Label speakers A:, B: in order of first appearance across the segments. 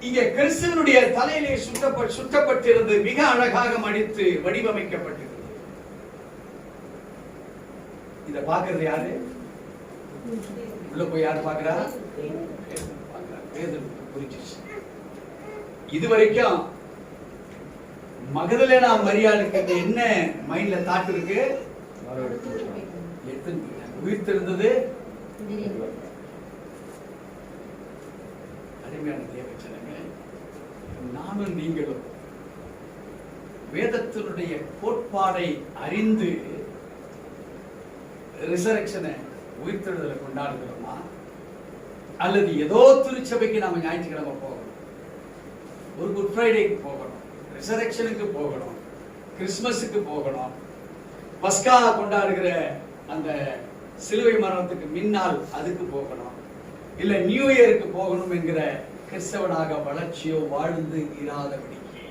A: இங்கே கிறிஸ்துவனுடைய தலையிலே சுட்டப்பட்டிருந்து மிக அழகாக மடித்து வடிவமைக்கப்பட்டிருந்தது. இத பாக்குறது யாரு? உள்ள போய் யார் பாக்குறா? இதுவரைக்கும் மகதலேனா மரியாளுக்கு என்ன மைண்ட்ல தாட் இருக்கு? உயிர்த்தெழுந்தது அருமையான தேவச்சனமே, நானும் நீங்களும் வேதத்தினுடைய கோட்பாடை அறிந்து ரிசரக்ஷனை உயிர்த்தெழுதலை கொண்டாடுகிறோமா, அல்லது ஏதோ திருச்சபைக்கு நாம ஞாயிற்றுக்கிழமை போகணும், ஒரு குட் ஃப்ரைடேக்கு போகணும், ரிசரக்ஷனுக்கு போகணும், கிறிஸ்துமஸுக்கு போகணும், பஸ்கா கொண்டாடுகிற அந்த சிலுவை மரணத்துக்கு முன்னால் அதுக்கு போகணும், இல்ல நியூ இயருக்கு போகணும் என்கிற கிறிஸ்தவனாக வளர்ச்சியோ வாழ்ந்து இராதபடிக்கு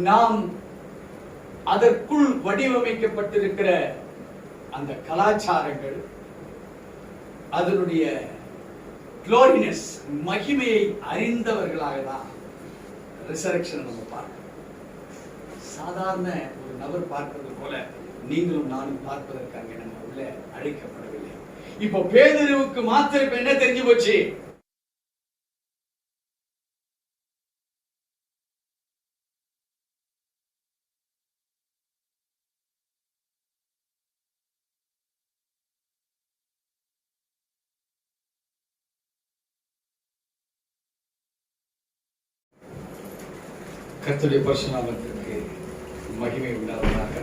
A: நாம் அதற்குள் வடிவமைக்கப்பட்டிருக்கிற அந்த கலாச்சாரங்கள், அதனுடைய குளோரினஸ் மகிமையை அறிந்தவர்களாக தான் ரிசரக்ஷன் நம்ம பார்க்கணும். சாதாரண ஒரு நபர் பார்ப்பது போல நீங்களும் நானும் பார்ப்பதற்காக நம்ம உள்ள அழைக்கப்படவில்லை. இப்போ பேதுருவுக்கு மாத்திரம் இப்ப என்ன தெரிஞ்சு போச்சு? கர்த்தருடைய பரிசுநாமத்திற்கு மகிமை உண்டாவதாக.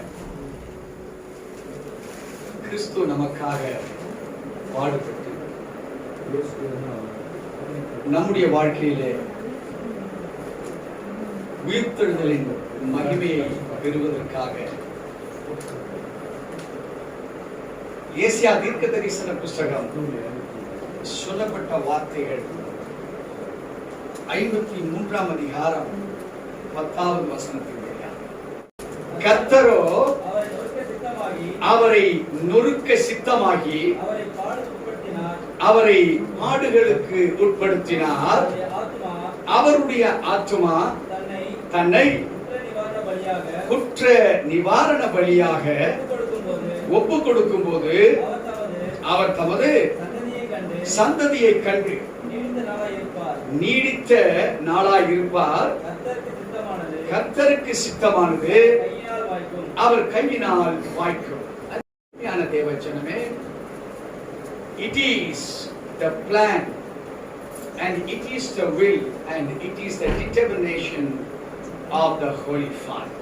A: கிறிஸ்து நமக்காக பாடுபட்டு நம்முடைய வாழ்க்கையிலே உயிர்த்தெழுதலின் மகிமையை பெறுவதற்காக ஏசியா தீர்க்க தரிசன புஸ்தகம் சொல்லப்பட்ட வார்த்தைகள் 53ஆம் அதிகாரம் 10வது வசனத்தின் வழியாக, கர்த்தரோ அவரை நொறுக்க சித்தமாகி அவரை பாடுகளுக்கு உட்படுத்தினார். அவருடைய ஆத்துமா தன்னை குற்ற நிவாரண பலியாக ஒப்பு கொடுக்கும் போது அவர் தமது சந்ததியை கண்டு நீடித்த நாளாய் இருப்பார். கர்த்தருக்கு சித்தமானது அவர் கையினால் வாய்க்கும். தேவச்சனமே, it is the plan and it is the will and it is the determination of the Holy Father.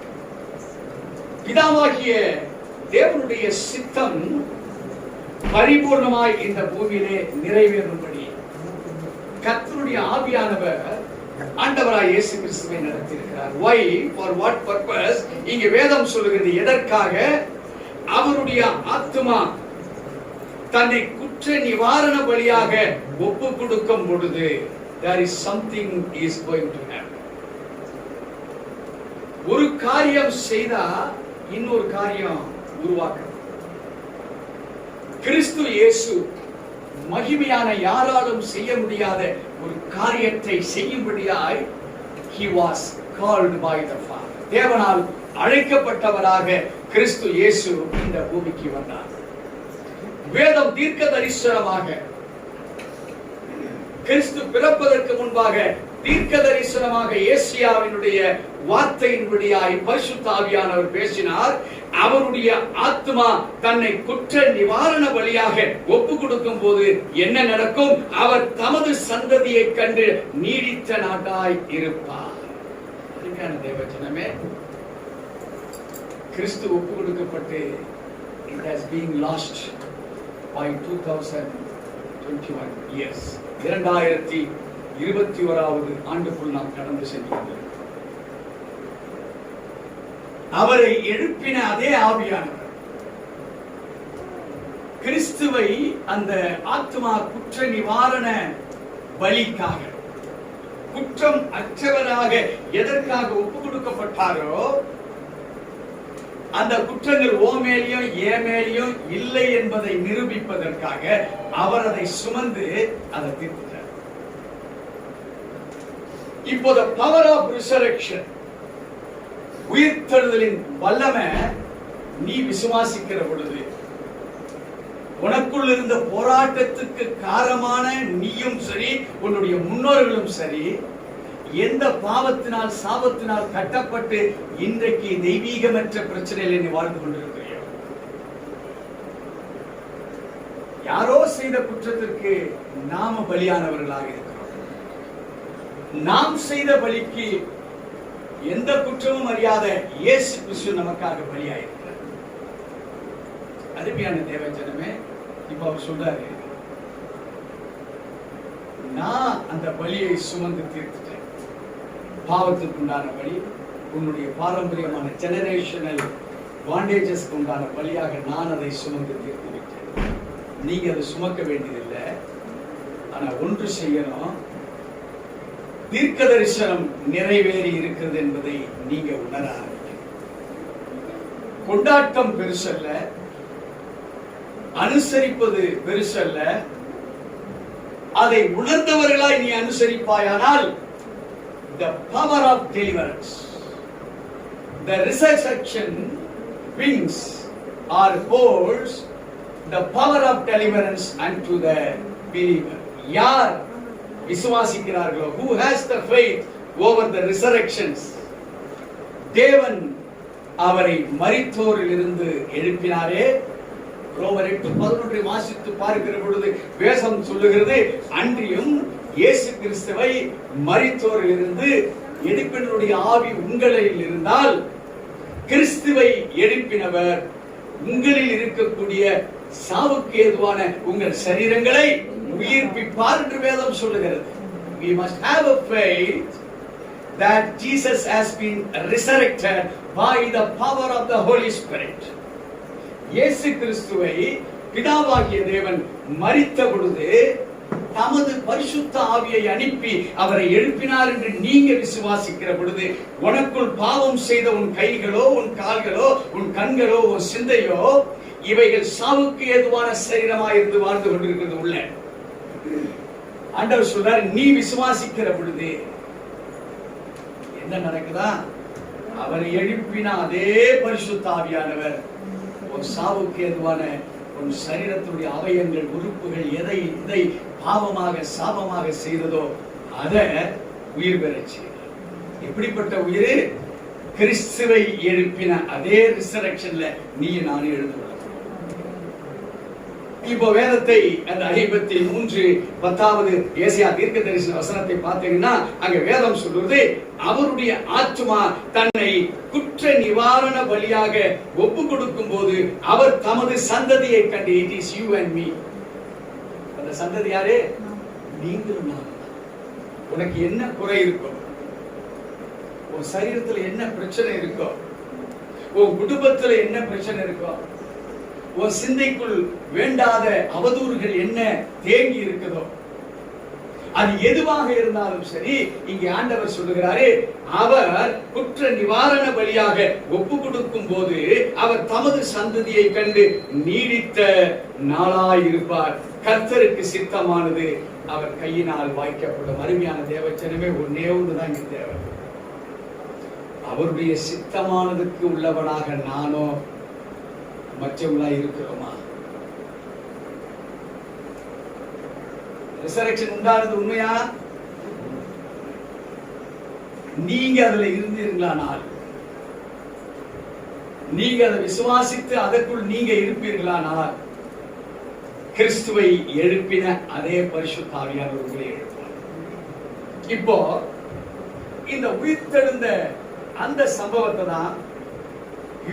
A: பிதாவாகிய தேவனுடைய சித்தம் பரிபூர்ணமாய் இந்த பூமியிலே நிறைவேறும்படி கர்த்தருடைய ஆவியானவர் ஆண்டவராய் இயேசு கிறிஸ்துவை நடத்தியிருக்கிறார். why, for what purpose? இங்கே வேதம் சொல்லுகிறது எதற்காக? அவருடைய ஆத்துமா தன்னை குற்ற நிவாரண பலியாக ஒப்பு கொடுக்கும் பொழுது there is something is going to happen. ஒரு காரியம் செய்தா இன்னொரு காரியம் உருவாக்கும். கிறிஸ்து இயேசு மகிமையான யாராலும் செய்ய முடியாத ஒரு காரியத்தை செய்யும்படியாய் he was called by the Father. தேவனால் அழைக்கப்பட்டவராக கிறிஸ்து இயேசு இந்த பூமிக்கு வந்தார். வேதம் தீர்க்க தரிசனமாக கிறிஸ்து பிறப்பதற்கு முன்பாக தீர்க்க தரிசனமாக ஏசியாவினுடைய வார்த்தையின்படியாய் பரிசுத்த ஆவியானவர் பேசினார். அவருடைய ஆத்மா தன்னை குற்ற நிவாரண பலியாக ஒப்பு கொடுக்கும் போது என்ன நடக்கும்? அவர் தமது சந்ததியை கண்டு நீடித்த நாட்டாய் இருப்பார். தேவச்சனமே, கிறிஸ்து ஒப்பு கொடுக்கப்பட்டு it has been lost by 2021 years. 2021வது ஆண்டுக்குள் நாம் கடந்து சென்றோம். அவரை எழுப்பின அதே ஆவியானவர் கிறிஸ்துவை அந்த ஆத்மா குற்ற நிவாரண பலிக்காக, குற்றம் அற்றவராக எதற்காக ஒப்பு கொடுக்கப்பட்டாரோ, அந்த குற்றங்கள் ஓ மேலேயும் ஏ மேலேயும் இல்லை என்பதை நிரூபிப்பதற்காக அவர் அதை சுமந்து அதை தீர்த்தார். இப்போ the power of resurrection, உயிர்த்தெழுதலின் வல்லமை நீ விசுவாசிக்கிற பொழுது உனக்குள் இருந்த போராட்டத்துக்கு காரணமான நீயும் சரி உன்னுடைய முன்னோர்களும் சரி எந்த பாவத்தினால் சாபத்தினால் கட்டப்பட்டு இன்றைக்கு தெய்வீகமற்ற பிரச்சனையில் நீ வாழ்ந்து கொண்டிருக்கிறியோ, யாரோ செய்த குற்றத்திற்கு நாம பலியானவர்களாக இருக்கிறோம். நாம் செய்த பலிக்கு எந்த குற்றமும் அறியாத இயேசு கிறிஸ்து நமக்காக பலியாயிருக்கிறார். அருமையான தேவஜனமே, இப்ப அவர் சொல்றாரு, நான் அந்த பலியை சுமந்து தீர்த்துட்டேன். பாவத்துக்கு உண்டான பலி, உன்னுடைய பாரம்பரியமான ஜெனரேஷனல் வாண்டேஜஸ்க்கு உண்டான பலியாக நான் அதை சுமந்து தீர்த்து விட்டேன். நீங்க அதை சுமக்க வேண்டியதில்லை. ஆனா ஒன்று செய்யணும், தீர்க்க தரிசனம் நிறைவேறி இருக்கிறது என்பதை நீங்க உணர ஆரம்பிக்கணும். கொண்டாட்டம் பெருசல்ல, அனுசரிப்பது பெருசல்ல. அதை உணர்ந்தவர்களாய் நீ அனுசரிப்பாயானால் the power of deliverance, the resurrection wings or holds the power of deliverance unto the believer. யார் விசுவாசிக்கிறார்களோ, who has the faith over the resurrections, தேவன் அவரை மரித்தோரில் இருந்து எழுப்பினாரே. ரோமர் 8:11 வாசித்து பார்க்கிற பொழுது வேதம் சொல்லுகிறது, அன்றியும் இயேசு கிறிஸ்துவை மரித்தோரில் இருந்து எழுப்பினருடைய ஆவி உங்களில் இருந்தால் கிறிஸ்துவை எழுப்பினவர் உங்களில் இருக்கக்கூடிய சாவுக்கு ஏதுவான உங்கள் சரீரங்களை உயிர்ப்பிப்பார் என்று வேதம் சொல்லுகிறது. We must have a faith that Jesus has been resurrected by the power of the Holy Spirit. இயேசு கிறிஸ்துவை பிதாவாகிய தேவன் மரித்த பொழுது தமது பரிசுத்த ஆவியை அனுப்பி அவரை எழுப்பினார் என்று நீங்க விசுவாசிக்கிற பொழுது உனக்குள் பாவம் செய்த உன் கைகளோ, உன் கால்களோ, உன் கண்களோ, உன் சிந்தையோ இவைகள் சாவுக்கு ஏதுவான சரீரமாய் இருந்து வாழ்ந்து கொண்டிருக்கிறது உள்ள. ஆண்டவர் சொல்றார், நீ விசுவாசிக்கிற பொழுது என்ன நடக்குதா? அவர் எழுப்பின அதே பரிசுத்த ஆவியானவர் உன் சாவுக்கு ஏதுவான உன் சரீரத்துடைய அவயங்கள், உறுப்புகள் இதை பாவமாக சாபமாக செய்ததோ அதை உயிர் பெறச் செய்தார். எப்படிப்பட்ட உயிர்? கிறிஸ்துவை எழுப்பின அதே ரிசரக்ஷன்ல நீ நானே எழுந்து கொள்ள. இப்போ வேதத்தை அந்த 53:10 ஏசாயா தீர்க்க தரிசன வசனத்தை பார்த்தீங்கன்னா அங்க வேதம் சொல்றது, அவருடைய ஆத்துமா தன்னை குற்ற நிவாரண பலியாக ஒப்பு கொடுக்கும் போது அவர் தமது சந்ததியை கண்டு, it is you and me. அந்த சந்ததி யாரு? நீங்களும் நான். உனக்கு என்ன குறை இருக்கோ, உன் சரீரத்துல என்ன பிரச்சனை இருக்கோ, உன் குடும்பத்துல என்ன பிரச்சனை இருக்கோ, உன் சிந்தைக்குள் வேண்டாத அவதூறுகள் என்ன தேங்கி இருக்குதோ, அது எதுவாக இருந்தாலும் சரி, இங்கே ஆண்டவர் சொல்லுகிறாரு, அவர் குற்ற நிவாரண பலியாக ஒப்பு கொடுக்கும் போது அவர் தமது சந்ததியை கண்டு நீடித்த நாளாயிருப்பார். கர்த்தருக்கு சித்தமானது அவர் கையினால் வாய்க்கப்படும். அருமையான தேவச்சனமே, ஒன்னே ஒன்றுதான் இங்க தேவை. அவருடைய சித்தமானதுக்கு உள்ளவனாக நானோ மற்றவங்களா இருக்கிறோமா? ரிசரக்ஷன் உண்டானது உண்மையா? நீங்க அதுல இருந்தீர்களானால், நீங்க அதை விசுவாசித்து அதற்குள் நீங்க இருப்பீர்களானால், கிறிஸ்துவை எழுப்பின அதே பரிசுத்த ஆவியானவர் உங்களை எழுப்பார். இப்போ இந்த உயிர்த்தெழுந்த அந்த சம்பவத்தை தான்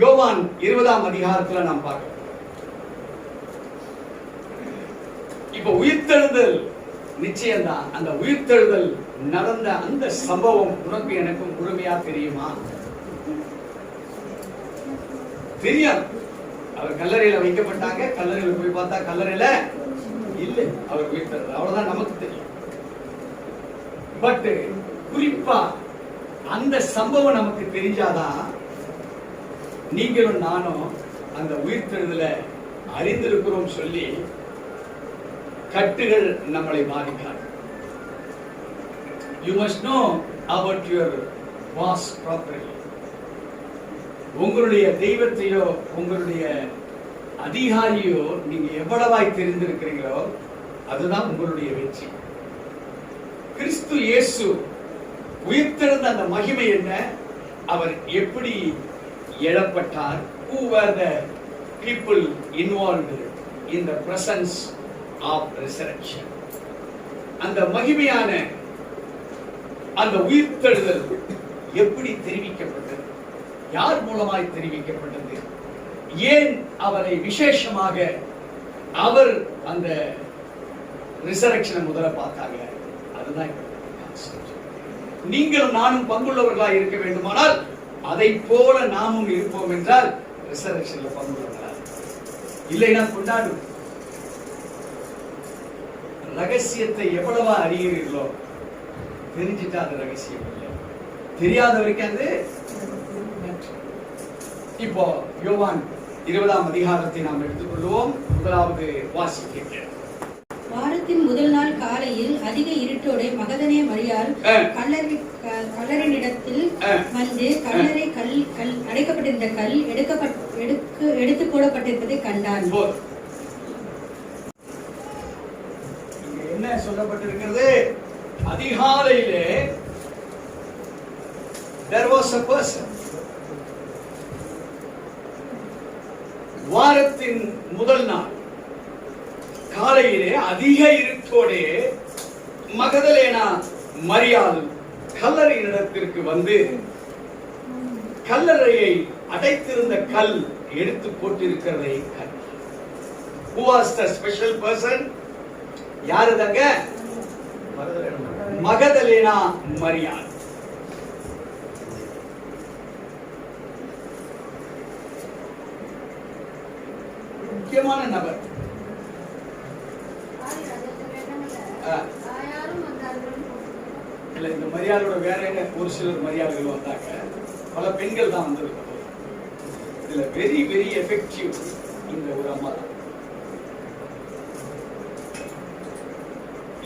A: யோவான் 20ஆம் அதிகாரத்துல நாம் பார்க்கிறோம். இப்போ உயிர்த்தெழுதல் நிச்சயம்தான். அந்த உயிர்த்தெழுதல் நடந்த அந்த சம்பவம் உனக்கு எனக்கும் முழுமையா தெரியுமா? தெரியாது. அவர் கல்லறையில வைக்கப்பட்டாங்க, கல்லறையில போய் பார்த்தா கல்லறையில இல்லை, அவர் உயிர்த்தெழுந்தார், அவ்வளவுதான் நமக்கு தெரியும். பட் குறிப்பா அந்த சம்பவம் நமக்கு தெரிஞ்சாதான் நீங்களும் நானும் அந்த உயிர்த்தெழுதல அறிந்திருக்கிறோம் சொல்லி கட்டுகள் நம்மளை பாதிக்காது. You must know about your boss properly. உங்களுடைய தெய்வத்தையோ உங்களுடைய அதிகாரியோ நீங்க எவ்வளவாய் தெரிந்திருக்கிறீங்களோ அதுதான் உங்களுடைய வெற்றி. கிறிஸ்து இயேசு உயிர்த்தெழுந்த அந்த மகிமை என்ன, அவர் எப்படி எழப்பட்டார், who were the people involved in the presence of resurrection. அந்த மகிமையான அந்த உயிர்த்தெழுதல் எப்படி தெரிவிக்கப்பட்டது, யார் மூலமாய் தெரிவிக்கப்பட்டது, ஏன் அவரை விசேஷமாக அவர் அந்த ரிசரக்ஷனை முதல்ல பார்த்தாங்க, அதுதான் நீங்களும் நானும் பங்குள்ளவர்களாக இருக்க வேண்டுமானால் அதை போல நாமும் இருப்போம் என்றால் ரிசரக்ஷன்ல பங்குள்ளவர்களாக இல்லைன்னா கொண்டாடும். ரகசியத்தை எவ்வளவா அறிகிறீர்களோ தெரிஞ்சிட்டா அது ரகசியம் இல்லை, தெரியாத வரைக்கும் அது. இப்போ யோவான் 20ஆம் அதிகாரத்தை நாம் எடுத்துக்கொள்வோம். முதலாவது வாசிக்க.
B: வாரத்தின் முதல் நாள் காலையில் அதிக இருட்டோட மகதலே மரியாள் கல்லறையினிடத்தில் வந்து கல்லறை அடைக்கப்பட்டிருந்த கல் எடுத்து போடப்பட்டிருப்பதை கண்டான்.
A: என்ன சொல்லப்பட்டிருக்கிறது? அதிகாலையிலே there was a person. வாரத்தின் முதல் நாள் காலையிலே அதிக இருட்டோடே மகதலேனா மரியாள் கல்லறையினிடத்திற்கு வந்து கல்லறையை அடைத்திருந்த கல் எடுத்து போட்டிருக்கிறதை கண்டார். Who was the special person? யாருதாங்க? மகதலேனா மரியாள். முக்கியமான நபர். இல்ல, இந்த மரியாதையோட வேற என்ன, ஒரு சிலர் மரியாதைகள் வந்தாங்க, பல பெண்கள் தான் வந்திருக்காங்க. இதுல வெரி வெரி எஃபெக்டிவ் இந்த ஒரு அம்மா தான்.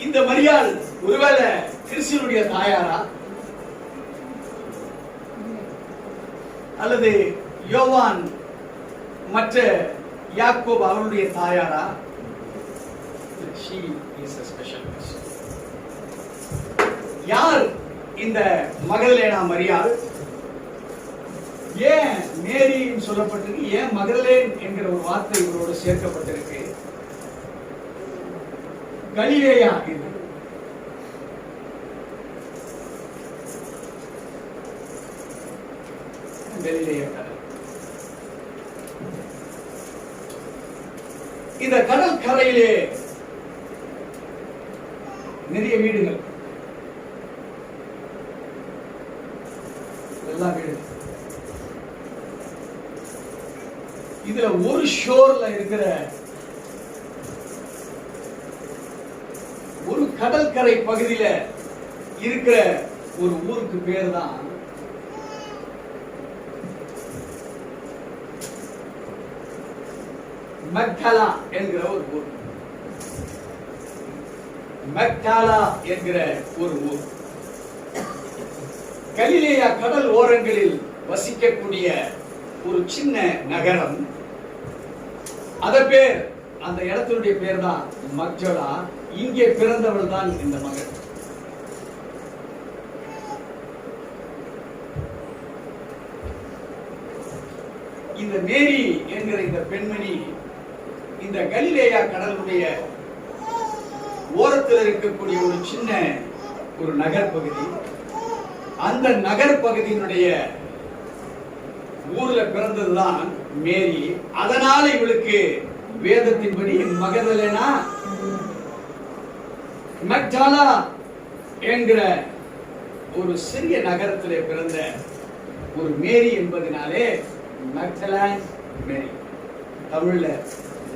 A: இந்த மரியாள் ஒருவேளை கிறிஸ்துவனுடைய தாயாரா அல்லது யோவான் மற்ற யாக்கோபு அவருடைய தாயாரா? She is a special person. யார் இந்த மகதலேனா மரியாள்? ஏன் மேரின்னு சொல்லப்பட்டிருக்கு, ஏன் மகதலேன் என்கிற ஒரு வார்த்தை இவரோடு சேர்க்கப்பட்டிருக்கு? கலிலேயா இது. கலிலேயா கடல். இந்த கடல் கரையிலே நிறைய வீடுகள், எல்லா வீடு. இதுல ஒரு ஷோர்ல இருக்கிற ஒரு கடற்கரை பகுதியில இருக்கிற ஒரு ஊருக்கு பேர் தான் மக்தலா என்கிற ஒரு ஊர். மக்தலா என்கிற ஒரு ஊர் கலிலேயா கடல் ஓரங்களில் வசிக்கக்கூடிய ஒரு சின்ன நகரம். அத பேர், அந்த இடத்தினுடைய பேர் தான் மக்தலா. இங்கே பிறந்தவள் தான் இந்த மகள். இந்த மேரி என்கிற இந்த பெண்மணி இந்த கலிலேயா கடலுடைய ஓரத்தில் இருக்கக்கூடிய ஒரு சின்ன ஒரு நகர் பகுதி, அந்த நகர் பகுதியினுடைய ஊர்ல பிறந்ததுதான் மேரி. அதனால இவளுக்கு வேதத்தின்படி மகதலேனா மக்தலா என்கிற ஒரு சிறிய நகரத்திலே பிறந்த ஒரு மேரி என்பதனாலே மக்தலேன் மேரி, தமிழ்ல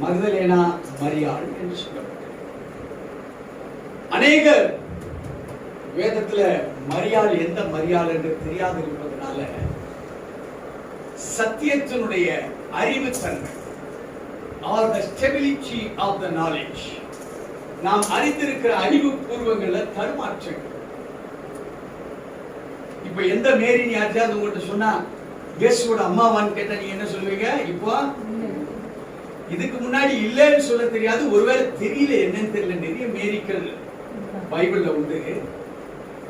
A: மகதலேனா மரியாள் என்று சொல்லப்பட்டது. அநேகர் வேதத்துல மரியாள் எந்த மரியாள் என்று தெரியாது இருப்பதனால சத்தியத்தினுடைய அறிவுத்தன்மை or the stability of the knowledge, நாம் அறிந்திருக்கிற அறிவு பூர்வங்கள தடுமாற்றங்கள், இப்ப எந்த மேரின்னு யாராவது உங்கள்கிட்ட சொன்னா இயேசுவோட அம்மாவான்னு கேட்டா நீங்க என்ன சொல்லுவீங்க? இப்போ இதுக்கு முன்னாடி இல்லைன்னு சொல்ல தெரியாது, ஒருவேளை தெரியல, என்னன்னு தெரியல. நிறைய மேரிக்கள் பைபிள்ல உண்டு,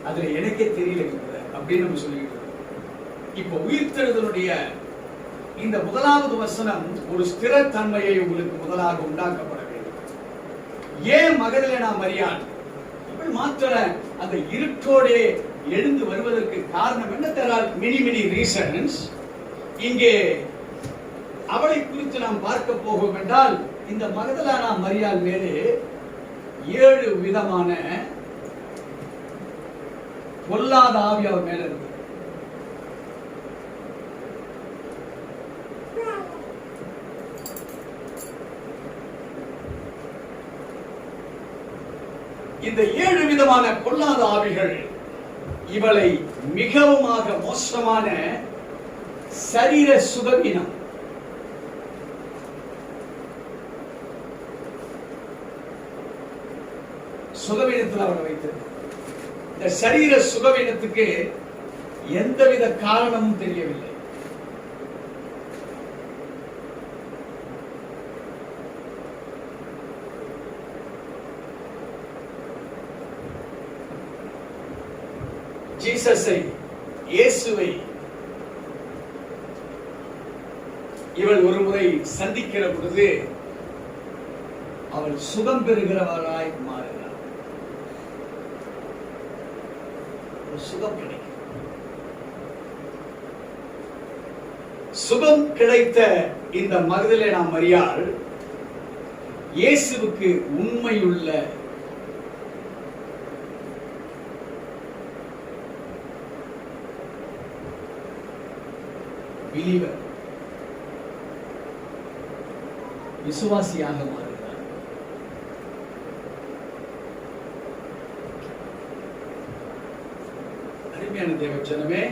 A: அதுல எனக்கே தெரியல அப்படின்னு நம்ம சொல்லிட்டு. இப்போ உயிர்த்தெழுதலுடைய இந்த முதலாவது வசனம் ஒரு ஸ்திரத்தன்மையை உங்களுக்கு முதலாக உண்டாக்கப்பட வேண்டும். ஏன் மகதலேனா மரியாள் இவள் மாத்திர அந்த இருட்டோடே எழுந்து வருவதற்கு காரணம் என்ன? there are many reasons. இங்கே அவளை குறித்து நாம் பார்க்க போகும் என்றால், இந்த மகதலேனா மரியாள் மேலே 7 விதமான பொல்லாத ஆவி அவர் மேல இருக்கு. இந்த 7 விதமான பொல்லாத ஆவிகள் இவளை மிகவுமாக மோசமான சரீர சுகவீனம், சுகவீனத்தில் அவரை வைத்தது. இந்த சரீர சுகவீனத்துக்கு எந்தவித காரணமும் தெரியவில்லை. ஜீசஸை, இயேசுவை இவள் ஒரு முறை சந்திக்கிற பொழுது அவள் சுகம் பெறுகிறவராய் மாறுகிறார். ஒரு சுகம் கிடைக்கும். சுகம் கிடைத்த இந்த மகதலேனா மரியாள் இயேசுவுக்கு உண்மையுள்ள பிலீவர், விசுவாசியாக மாறுகிறார். அருமையான தேவஜனமே,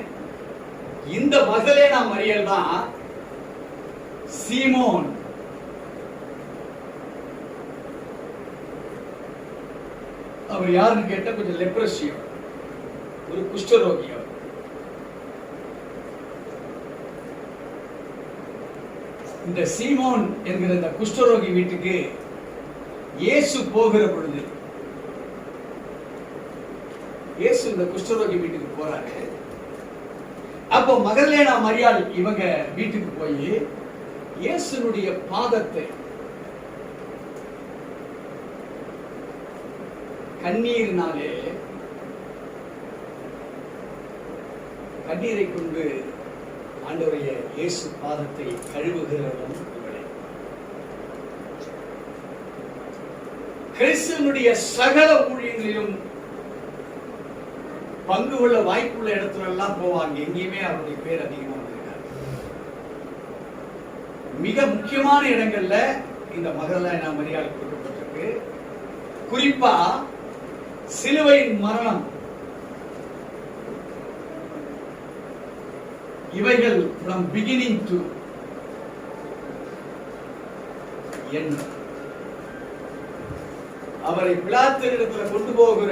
A: இந்த மகதலேனா மரியாள் தான் சீமோன் அவர் யாருன்னு கேட்ட கொஞ்சம் லெப்ரசியோ, ஒரு குஷ்டரோகியோ. இந்த சீமோன் என்கிற இந்த குஷ்டரோகி வீட்டுக்கு இயேசு போகிற பொழுது, இயேசு இந்த குஷ்டரோகி வீட்டுக்கு போறாரு. அப்போ மகதலேனா மரியாள் இவங்க வீட்டுக்கு போய் இயேசுனுடைய பாதத்தை கண்ணீரினாலே, கண்ணீரை கொண்டு ஆண்டவருடைய இயேசு பாதத்தை கழுவுகிறவன் இவளே. கிறிஸ்துவனுடைய சகல ஊழியங்களிலும் பங்கு கொள்ள வாய்ப்புள்ள இடத்துல எல்லாம் போவாங்க. எங்கேயுமே அவருடைய பேர் அதிகமாக இருக்காது. மிக முக்கியமான இடங்கள்ல இந்த மகதலேனா மரியாள் கொடுக்கப்பட்டிருக்கு. குறிப்பா சிலுவையின் மரணம், இவைகள் from beginning to end. அவரை பிலாத்தினிடத்தில் கொண்டு போகிற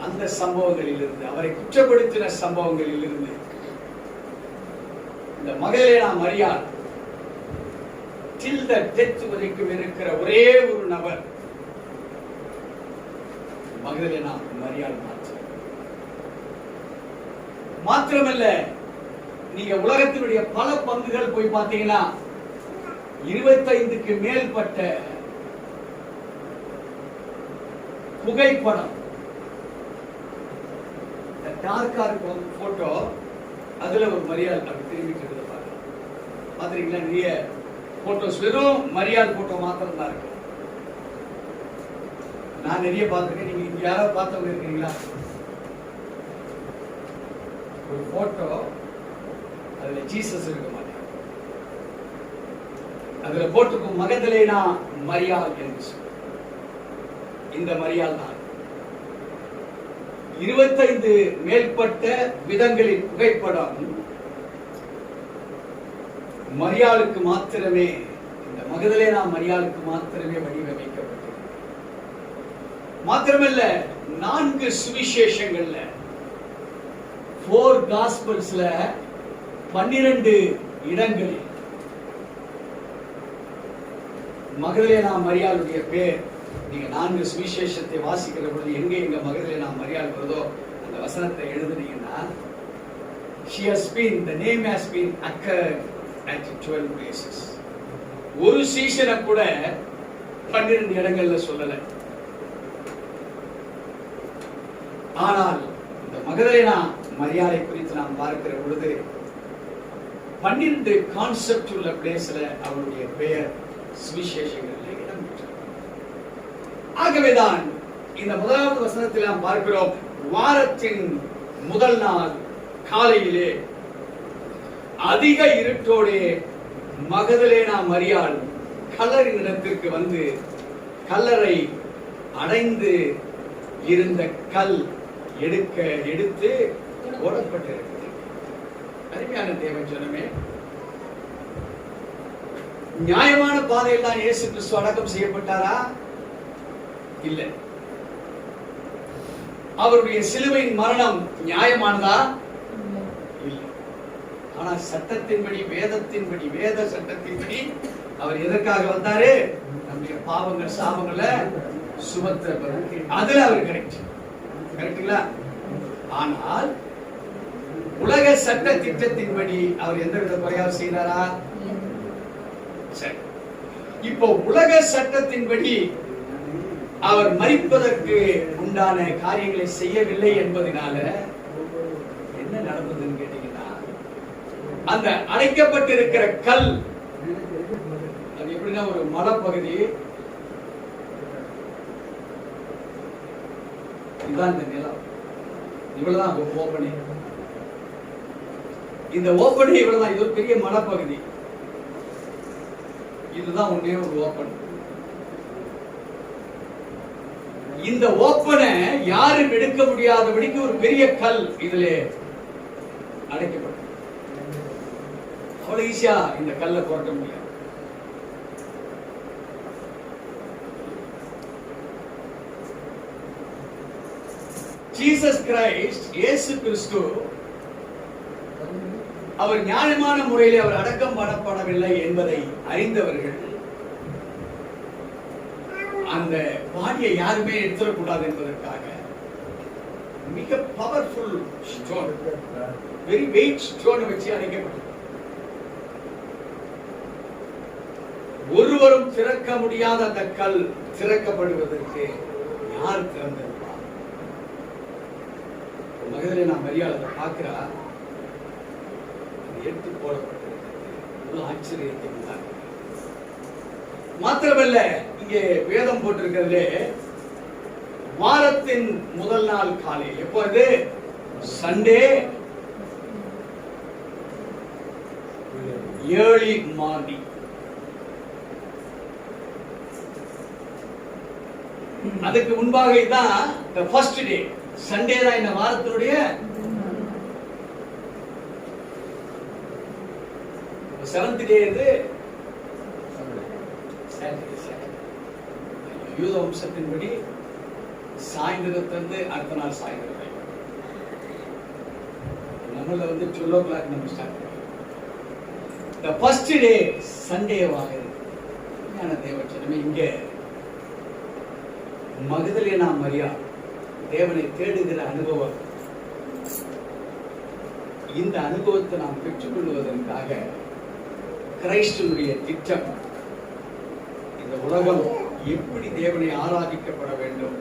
A: அந்த சம்பவங்களில் இருந்து, அவரை குற்றப்படுத்தின சம்பவங்களில் இருந்து, இந்த மகதலேனா மரியாள் till the death வரைக்கும் இருக்கிற ஒரே ஒரு நபர் மகதலேனா மரியாள் மாத்திரமல்ல. நீங்க உலகத்தினுடைய பல பங்குகள் போய் பார்த்தீங்கன்னா 25க்கு மேற்பட்ட புகைப்படம், டார்க்கா இருக்கும் போட்டோ, அதுல ஒரு மரியாள் அப்படி திரும்பிட்டு பாத்தீங்களா? நிறைய போட்டோஸ் வெறும் மரியாள் போட்டோ மாத்திரம் தான் இருக்கும். நான் நிறைய பார்த்திருக்கேன். நீங்க இங்க யாராவது பார்த்தவங்க இருக்கீங்களா? ஒரு போட்டோ, அதுல ஜீசஸ் இருக்க மாட்டாங்க, அதுல போட்டிருக்கும் மகதலேனா மரியாள் என்று சொல்லி. இந்த மரியாள் தான் 25 மேற்பட்ட விதங்களின் புகைப்படம் மரியாளுக்கு மாத்திரமே, இந்த மகதலேனா மரியாளுக்கு மாத்திரமே வடிவமைக்கப்பட்டது. மாத்திரமல்ல, 4 சுவிசேஷங்கள்ல 4 Gospelsல 12 இடங்களில் மகதலேனா மரியாளுடைய பேர், நீங்க 4 சுவிசேஷத்தை வாசிக்கிற பொழுது எங்க மகதலேனா மரியாள் வருதோ அந்த வசனத்தை எழுதுனீங்கன்னா, the name has been occurred at 12 places. ஒரு சீசனை கூட 12 இடங்கள்ல சொல்லல. ஆனால் இந்த மகதலேனா மரியாளை குறித்து நாம் பார்க்கிற பொழுது 12 கான்செப்ட் உள்ள பிளேஸ்ல அவருடைய பெயர் சுவிசேஷங்களில் இடம் பெற்றது. ஆகவேதான் இந்த முதலாவது வசனத்தில் நாம் பார்க்கிறோம், வாரத்தின் முதல் நாள் காலையிலே அதிக இருட்டோடே மகதலேனா மரியாள் கல்லறையின் இடத்திற்கு வந்து கல்லறை அடைந்து இருந்த கல் எடுத்து ஓடப்பட்டிருக்கிறது. அருமையான தேவஜனமே, நியாயமான பாதையில் தான் இயேசு கிறிஸ்து அடக்கம் செய்யப்பட்டாரா? இல்லை. அவருடைய சிலுவையின் மரணம் நியாயமானதா? இல்லை. ஆனால் சட்டத்தின்படி, வேதத்தின்படி, வேத சட்டத்தின்படி அவர் எதற்காக வந்தாரு? நம்முடைய பாவங்கள் சாபங்களை சுமத்த, அதுல அவர் கரெக்டுங்களா? ஆனால் உலக சட்ட திட்டத்தின்படி அவர் எந்தவித குறையால் செய்தாரா? சரி. இப்போ உலக சட்டத்தின்படி அவர் மரிப்பதற்கு உண்டான காரியங்களை செய்யவில்லை என்பதனால என்ன நடந்ததுன்னு கேட்டீங்கன்னா, அந்த அடைக்கப்பட்டிருக்கிற கல், அது எப்படின்னா ஒரு மலைப்பகுதி, இதுதான் இந்த நிலம், இவ்வளவுதான் ஓப்பனிங். இந்த ஓப்பனிங் இவ்வளவுதான். இது ஒரு பெரிய மலைப்பகுதி. இதுதான் ஒன்னே ஒரு ஓப்பன். இந்த ஓப்பனை யாரும் எடுக்க முடியாதபடிக்கு ஒரு பெரிய கல் இதுல அடைக்கப்படும். அவ்வளவு ஈஸியா இந்த கல்லை புரட்ட முடியாது. ஜீசஸ் கிரைஸ்ட், இயேசு கிறிஸ்து, அவர் நியாயமான முறையில் அவர் அடக்கம் பண்ணப்படவில்லை என்பதை அறிந்தவர்கள் அந்த பாடியை யாருமே எடுத்துடக்கூடாது என்பதற்காக மிக powerful stone, very weight stone வச்சு அடைக்கப்பட்டது. ஒருவரும் திறக்க முடியாத அந்த கல் திறக்கப்படுவதற்கு யார் திறந்திருப்பார்? மகதலேனா மரியாள் அதை பார்க்கிறா, எடுத்து போடப்பட்டிருக்கிறது. ஆச்சரியத்தை உண்டாக்குது. மாத்திரமல்ல, இங்கே வேதம் போட்டிருக்கிறது வாரத்தின் முதல் நாள் காலை. எப்போது? Sunday early morning. அதுக்கு முன்பாக தான் the first day. சண்டே தான் இந்த வாரத்தினுடைய செவன்த் டே. இது யூத வம்சத்தின்படி சாயந்தரத்திலிருந்து அடுத்த நாள் சாயந்தரம். நம்மள 12 o'clock நம்ம ஸ்டார்ட் பண்ணுவோம். the first day சண்டேவாக இருக்கு. தேவச்சனமே, இங்க மகதலேனா மரியாள் தேவனை தேடுகிற அனுபவம், இந்த அனுபவத்தை நாம் பெற்றுக்கொள்வதற்காக கிறிஸ்துவினுடைய திட்டம், இந்த உலகம் எப்படி தேவனை ஆராதிக்கப்பட வேண்டும்,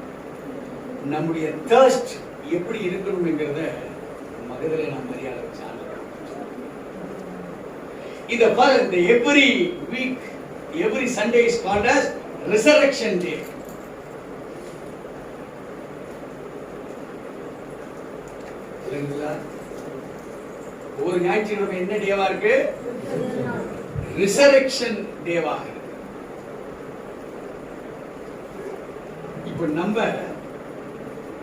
A: நம்முடைய thirst எப்படி இருக்கணும் என்கிறத மகதலேனா மரியாள் இந்த every week, every Sunday is called as Resurrection Day. ஒரு ஞாயிற்றுக்கிழமை என்ன டேவா இருக்கு? ரிசரெக்ஷன் டேவா இருக்கு. இப்ப நம்ம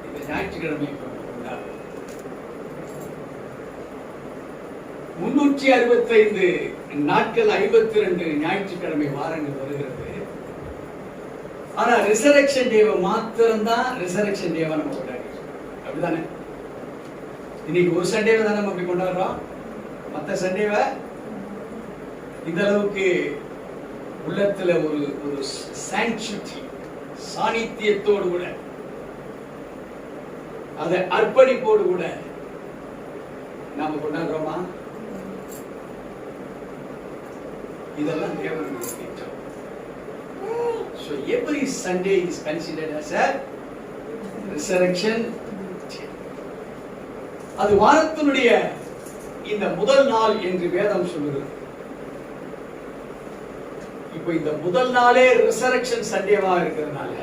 A: இந்த ஞாயிற்றுக்கிழமை 365 நாட்கள் 52 ஞாயிற்றுக்கிழமை வாரங்கள் வருகிறது. ஆனா ரிசரெக்ஷன் டேவை மாத்திரம் தான் ரிசரெக்ஷன் டேவா நம்ம கொண்டாடி, அப்படிதானே? இன்னைக்கு ஒரு சண்டேவை தான் நம்ம அப்படி கொண்டாடுறோம். மற்ற சண்டேவை இந்த அளவுக்கு உள்ளத்துல ஒரு சாங்சுட்டி, சாநித்தியத்தோடு கூட, அதை அர்ப்பணிப்போடு கூட நாம கொண்டாடுறோமா? இதெல்லாம் தேவனுடைய திட்டம். So every Sunday is considered as a resurrection. அது வாரத்தினுடைய இந்த முதல் நாள் என்று வேதம் சொல்லுகிறது. இப்போ இந்த முதல் நாளே ரிசரக்ஷன் சண்டேவா இருக்கிறதுனால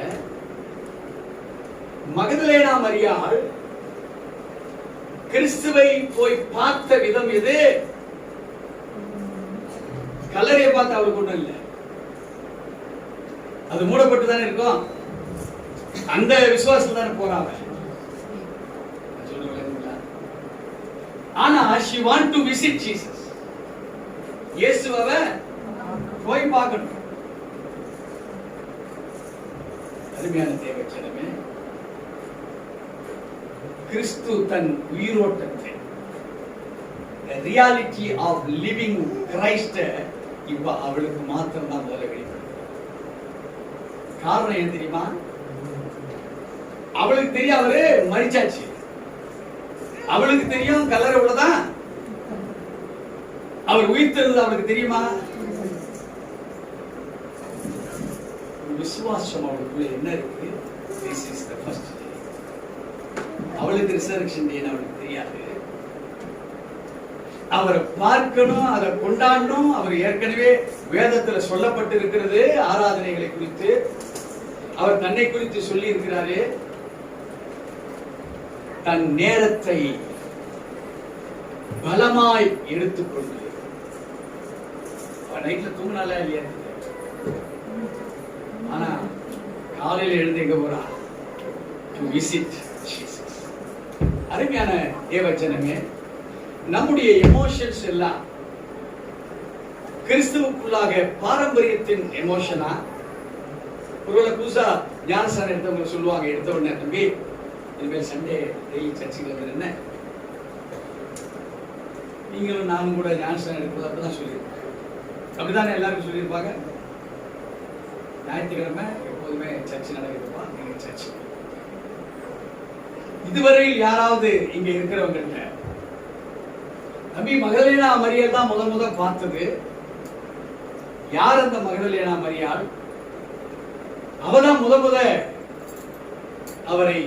A: மகதலேனா மரியாள் கிறிஸ்துவை போய் பார்த்த விதம் எது? கல்லறையை பார்த்து அவளுக்கு ஒண்ணும் இல்லை, அது மூடப்பட்டு தானே இருக்கும். அந்த விசுவாசம் தானே போறாங்க. ஆனா she want to visit Jesus. இயேசுவை போய் பார்க்கணும். அருமையான தேவச்சனமே, கிறிஸ்து தன் உயிரோட்டத்தை, the reality of living Christ இப்ப அவளுக்கு மாத்திரம் தான் முதல்ல வெளிப்படுது. காரணம் என்ன தெரியுமா? அவளுக்கு தெரியும் அவரு மரிச்சாச்சு, அவளுக்கு தெரியும் கல்லறை உள்ளதான், அவர் உயிர்த்தெழுந்தது அவளுக்கு தெரியுமா? விசுவாசம் அவளுக்குள்ள என்ன இருக்கு? This is the first day. அவளுக்கு ரிசர்வேஷன் டே அவளுக்கு தெரியாது. அவரை பார்க்கணும், அதை கொண்டாடணும். அவர் ஏற்கனவே வேதத்துல சொல்லப்பட்டு இருக்கிறது ஆராதனைகளை குறித்து. அவர் தன்னை குறித்து சொல்லி இருக்கிறாரு. தன் நேரத்தை பலமாய் எடுத்துக்கொண்டு நைட்ல தூங்கினால இல்லையா? ஆனா காலையில எழுந்து எங்க போறா? To visit Jesus. அருமையான தேவஜனமே, நம்முடைய எமோஷன்ஸ் எல்லாம் கிறிஸ்துவுக்குள்ளாக பாரம்பரியத்தின் எமோஷனா? ஒருவேளை புதுசா ஞானஸ்தானம் எடுத்தவங்க சொல்லுவாங்க, எடுத்த உடனே தம்பி இனிமேல் சண்டே டெய்லி சர்ச்சுக்கு வந்து என்ன, நீங்களும் நானும் கூட ஞானஸ்தானம் எடுப்பது அப்படிதான் சொல்லியிருப்பாங்க. அப்படித்தானே எல்லாருக்கும் சொல்லியிருப்பாங்க. ஞாயிற்றுக்கிழமை எப்போதுமே சர்ச்சு நடக்குதுப்பா, நீங்க சர்ச்சு. இதுவரையில் யாராவது இங்க இருக்கிறவங்க தம்பி மகதலேனா மரியாள் தான் முதல் பார்த்தது? யார் அந்த மகதலேனா மரியாள்? அவதான் முத அவரை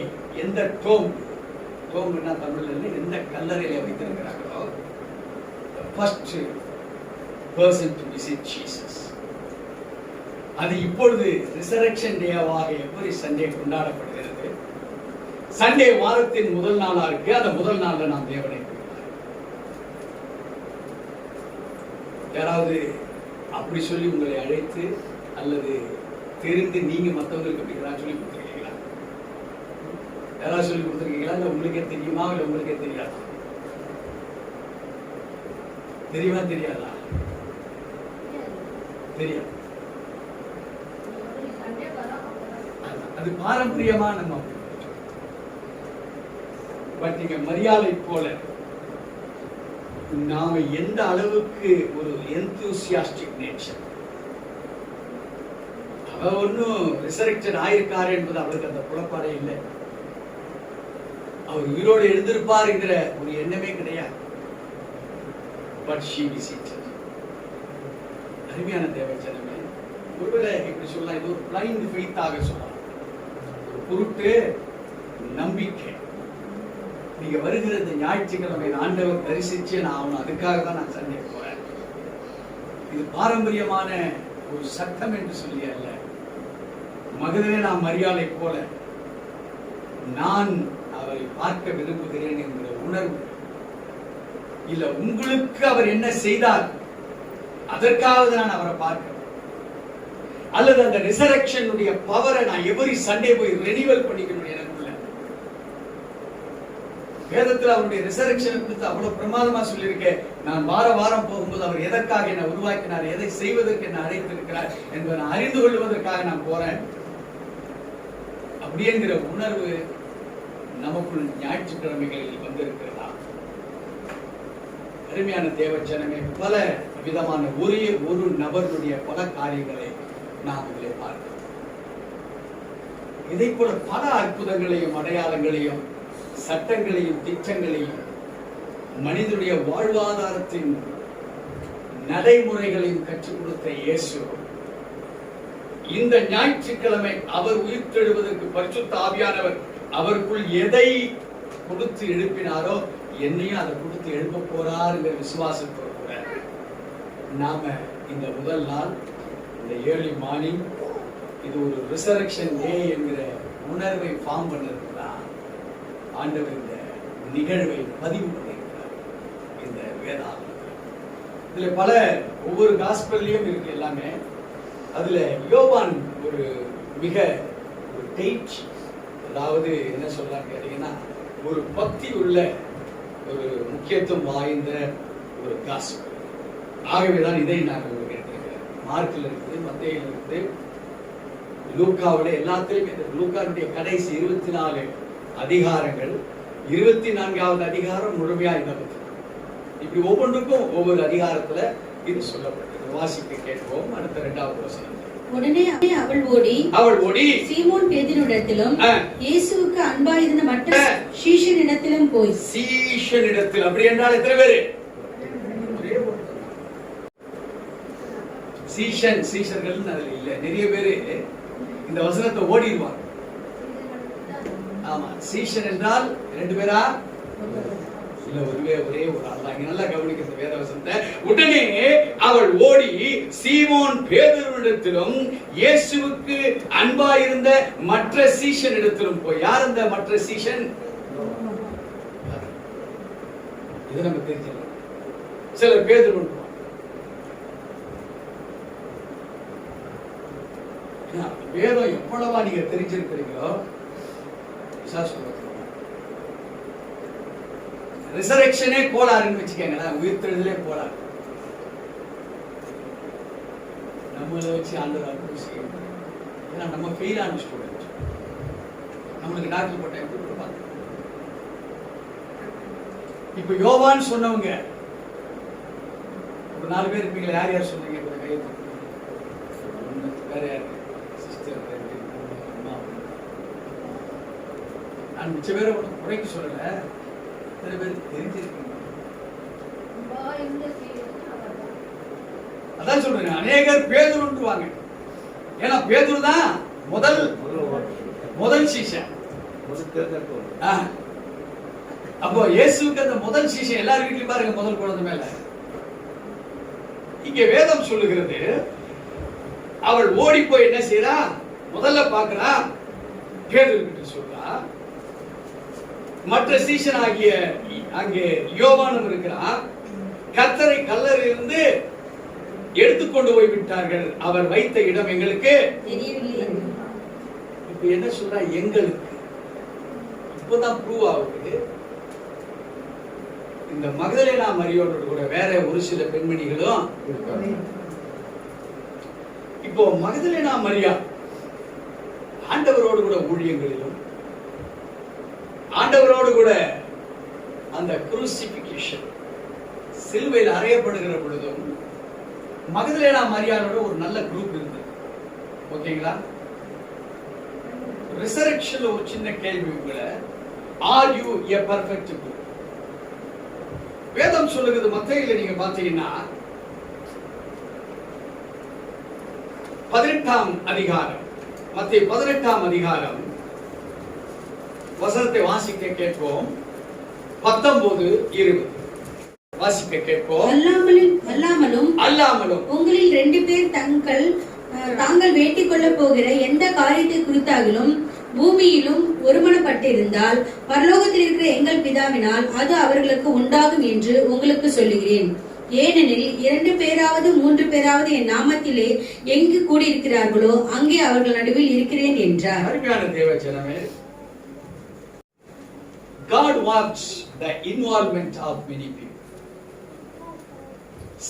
A: எந்த டோம்னா தமிழ்ல எந்த கல்லறையில வைத்திருக்கிறார்களோ, first person to visit Jesus. அது இப்பொழுது ரிசரக்ஷன் டேவாக எவ்ரி சண்டே கொண்டாடப்படுகிறது. சண்டே வாரத்தின் முதல் நாளா இருக்கு. அந்த முதல் நாள்ல நாம் தேவனை யாராவது அப்படி சொல்லி உங்களை அழைத்து அல்லது தெரிந்து நீங்க மற்றவங்களுக்கு அப்படி சொல்லி கொடுத்துருக்கீங்களா? யாராவது சொல்லி கொடுத்துருக்கீங்களா? இல்ல உங்களுக்கே தெரியுமா? இல்ல உங்களுக்கே தெரியாதா? தெரியுமா தெரியாதா? தெரியாது. அது பாரம்பரியமா நம்ம. பட் நீங்க மரியாதை போல நாம எந்த அளவுக்கு ஒரு எந்தூசியாஸ்டிக் நேச்சர், அவ ஒன்னும் ரிசரக்டட் ஆயிருக்காரு என்பது அவளுக்கு அந்த புலப்பாடே இல்லை. அவர் உயிரோடு எழுந்திருப்பார் என்கிற ஒரு எண்ணமே கிடையாது. But she visited. அருமையான தேவஜனமே, ஒருவேளை இப்படி சொல்லலாம், இது ஒரு பிளைண்ட் ஃபெய்த்தாக சொல்லலாம், ஒரு குருட்டு நம்பிக்கை. நீங்க வருகிற இந்த ஞாயிற்றுக்கிழமை ஆண்டவர் தரிசிச்சு நான் அதுக்காக தான் நான் சண்டே போறேன். இது பாரம்பரியமான ஒரு சட்டம் என்று சொல்லி அல்ல. மகதலேனா மரியாளை போல நான் அவரை பார்க்க விரும்புகிறேன் என்கிற உணர்வு இல்ல. உங்களுக்கு அவர் என்ன செய்தார் அதற்காக நான் அவரை பார்க்கிறேன், அல்லது அந்த ரிசரக்ஷனுடைய பவரை நான் எவரி சண்டே போய் ரெனிவல் பண்ணிக்கணும். எனக்குள்ள வேதத்தில் அவருடைய ரிசரக்ஷன் குறித்து அவ்வளவு பிரமாதமா சொல்லியிருக்கேன். நான் வாரம் போகும்போது அவர் எதற்காக என்னை உருவாக்கினார், எதை செய்வதற்கு என்ன அழைத்திருக்கிறார் என்பதை நான் அறிந்து கொள்வதற்காக நான் போறேன். அப்படி என்கிற உணர்வு நமக்குள் ஞாயிற்றுக்கிழமைகளில் வந்திருக்கிறதா? அருமையான தேவஜனமே, பல விதமான ஒரே ஒரு நபருடைய பல காரியங்களை நாம் இதிலே பார்க்கிறோம். இதை போல பல அற்புதங்களையும் அடையாளங்களையும் சட்டங்களையும் திட்டங்களையும் மனிதனுடைய வாழ்வாதாரத்தின் நடைமுறைகளையும் கற்றுக் கொடுத்த இயேசு இந்த ஞாயிற்றுக்கிழமை அவர் உயிர்த்தெழுவதற்கு பரிசுத்த ஆவியானவர் அவருக்குள் எதை கொடுத்து எழுப்பினாரோ என்னையும் அதை கொடுத்து எழுப்ப போறாருங்கிற விசுவாசத்தோடு கூட நாம இந்த முதல் நாள் இந்த ஏர்லி மார்னிங் இது ஒரு ரிசரக்ஷன் டே என்கிற உணர்வை ஃபார்ம் பண்ணதுதான் ஆண்டவர் இந்த நிகழ்வை பதிவு பண்ணியிருக்கிறார். இந்த வேதாகம் இதுல பல ஒவ்வொரு காஸ்பல்லையும் இருக்கு எல்லாமே. அதுல யோவான் ஒரு மிக ஒரு டேட், அதாவது என்ன சொல்றாங்க கேட்டீங்கன்னா ஒரு பக்தி உள்ள ஒரு முக்கியத்துவம் வாய்ந்த ஒரு காஸ்பல். ஆகவேதான் இதை நான் உங்களுக்கு எடுத்திருக்கிறேன். மார்க்கில் இருக்குது, மத்தேயில இருக்குது, லூக்காவோட எல்லாத்திலையும். லூக்காவுடைய கடைசி 24 அதிகாரங்கள், 24வது அதிகாரம் முழுமையா இந்த பத்தி. இப்படி ஒவ்வொன்றுக்கும் ஒவ்வொரு அதிகாரத்துல இது சொல்லப்பட்டது. வாசிக்க கேட்போம். அடுத்த 2வது வசனம்.
B: உடனே அவள் ஓடி சீமோன் பேதுருவிடத்திலும் இயேசுவுக்கு அன்பாயிருந்த மற்ற சீஷனிடத்திலும் போய்.
A: சீஷனிடத்தில் அப்படி என்றால் எத்தனை பேரு? சீஷர்கள் அதுல இல்ல. நிறைய பேரு இந்த வசனத்தை ஓடிடுவாங்க. ஆமா, சீஷன் என்றால் 2 பேரா இல்ல, ஒரே ஒரு ஆள் தான். நல்லா கவனிக்கிறது வேத வசனத்தை. உடனே அவள் ஓடி சீமோன் பேதுருவிடத்திலும் இயேசுவுக்கு அன்பாயிருந்த மற்ற சீஷனிடத்திலும் போய். யார் அந்த மற்ற சீஷன்? இது நம்ம தெரிஞ்சுக்கலாம். சிலர் பேதுரு வேதம் எவ்வளவா நீங்க தெரிஞ்சிருக்கிறீங்களோ ரிசரக்ஷனே கோளாறுன்னு வச்சுக்கோங்களேன். உயிர்த்தெழுதலே கோளாறு. நம்மளை வச்சு ஆண்டவர் அற்புதம் செய்யணும். ஏன்னா நம்ம ஃபெயிலான ஸ்டூடெண்ட். நம்மளுக்கு டாக்டர் போட்டேன் எப்படி கொடுப்பாங்க. இப்ப யோவான் சொன்னவங்க ஒரு 4 பேர் இருப்பீங்களா? யார் யார் சொன்னீங்க? வேற யாரு? சிஸ்டர், நான் மிச்ச பேரை குறைக்கு சொல்லல. எத்தனை பேருக்கு தெரிஞ்சிருக்கீங்க? அதான் சொல்றேன். அநேகர் பேதுருவாங்க. ஏன்னா பேதுரு தான் முதல் சீஷன். அப்போ இயேசுவுக்கு அந்த முதல் சீஷன். எல்லாரும் வீட்லயும் பாருங்க, முதல் குழந்தை மேல. இங்க வேதம் சொல்லுகிறது, அவள் ஓடி போய் என்ன செய்யறா? முதல்ல பாக்குறா, பேதுரு கிட்ட சொல்றா. மற்ற சீஷன் ஆகிய அங்கே யோவானும் இருக்கிறார். கர்த்தரை கல்லறையிலிருந்து எடுத்துக்கொண்டு போய் விட்டார்கள். அவர் வைத்த இடம் எங்களுக்கு தெரியவில்லை. இப்ப என்ன சொல்றா? எங்களுக்கு. இப்பதான் ப்ரூவ் ஆகுது. இந்த மகதலேனா மரியோடு கூட வேற ஒரு சில பெண்மணிகளும் இப்போ மகதலேனா மரியா ஆண்டவரோடு கூட ஊழியங்களிலும் ஆண்டவரோடு கூட அந்த குரூசிபிகேஷன் சிலுவையில் அறையப்படுகிற பொழுதும் மகதலேனா மரியாளோட ஒரு நல்ல குரூப் இருந்தது. ஓகேங்களா? ரிசரக்ஷன்ல ஒரு சின்ன கேள்வி உங்களை, are you a perfect group? வேதம் சொல்லுகிறது. மத்தேயுல நீங்க பாத்தீங்கன்னா 18ஆம் அதிகாரம், மத்தேயு 18ஆம் அதிகாரம் வசனத்தை வாசிக்க கேட்போம். 19, 20 வாசிக்க கேட்போம். அல்லாமலும்
B: உங்களில் 2 பேர் தாங்கள் வேண்டிக் கொள்ள போகிற எந்த காரியத்தை குறித்தாலும் பூமியிலும் ஒருமனப்பட்டிருந்தால் பரலோகத்தில் இருக்கிற எங்கள் பிதாவினால் அது அவர்களுக்கு உண்டாகும் என்று உங்களுக்கு சொல்லுகிறேன். ஏனெனில் 2 பேராவது 3 பேராவது என் நாமத்திலே எங்கு கூடியிருக்கிறார்களோ அங்கே அவர்கள் நடுவில் இருக்கிறேன் என்றார்.
A: அருமையான தேவஜனமே, God wants the involvement of many people.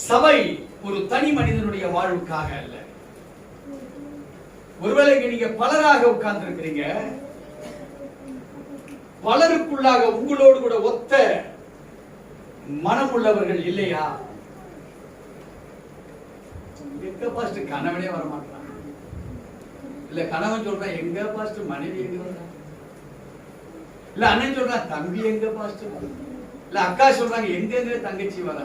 A: சபை ஒரு தனி மனிதனுடைய வாழ்வுக்காக அல்ல. ஒருவேளை நீங்க பலராக உட்கார்ந்து இருக்கிறீங்க, பலருக்குள்ளாக உங்களோடு கூட ஒத்த மனம் உள்ளவர்கள் இல்லையா? எங்க பாஸ்டர் கணவனே வரமாட்டான். இல்ல கணவன் சொல்றான் எங்க பாஸ்டர் மனைவி எங்க வர்றான். இல்ல அண்ணன் சொல்றான் தம்பி எங்க பாஸ்டர். இல்ல அக்கா சொல்றாங்க எங்க தங்கச்சி வர.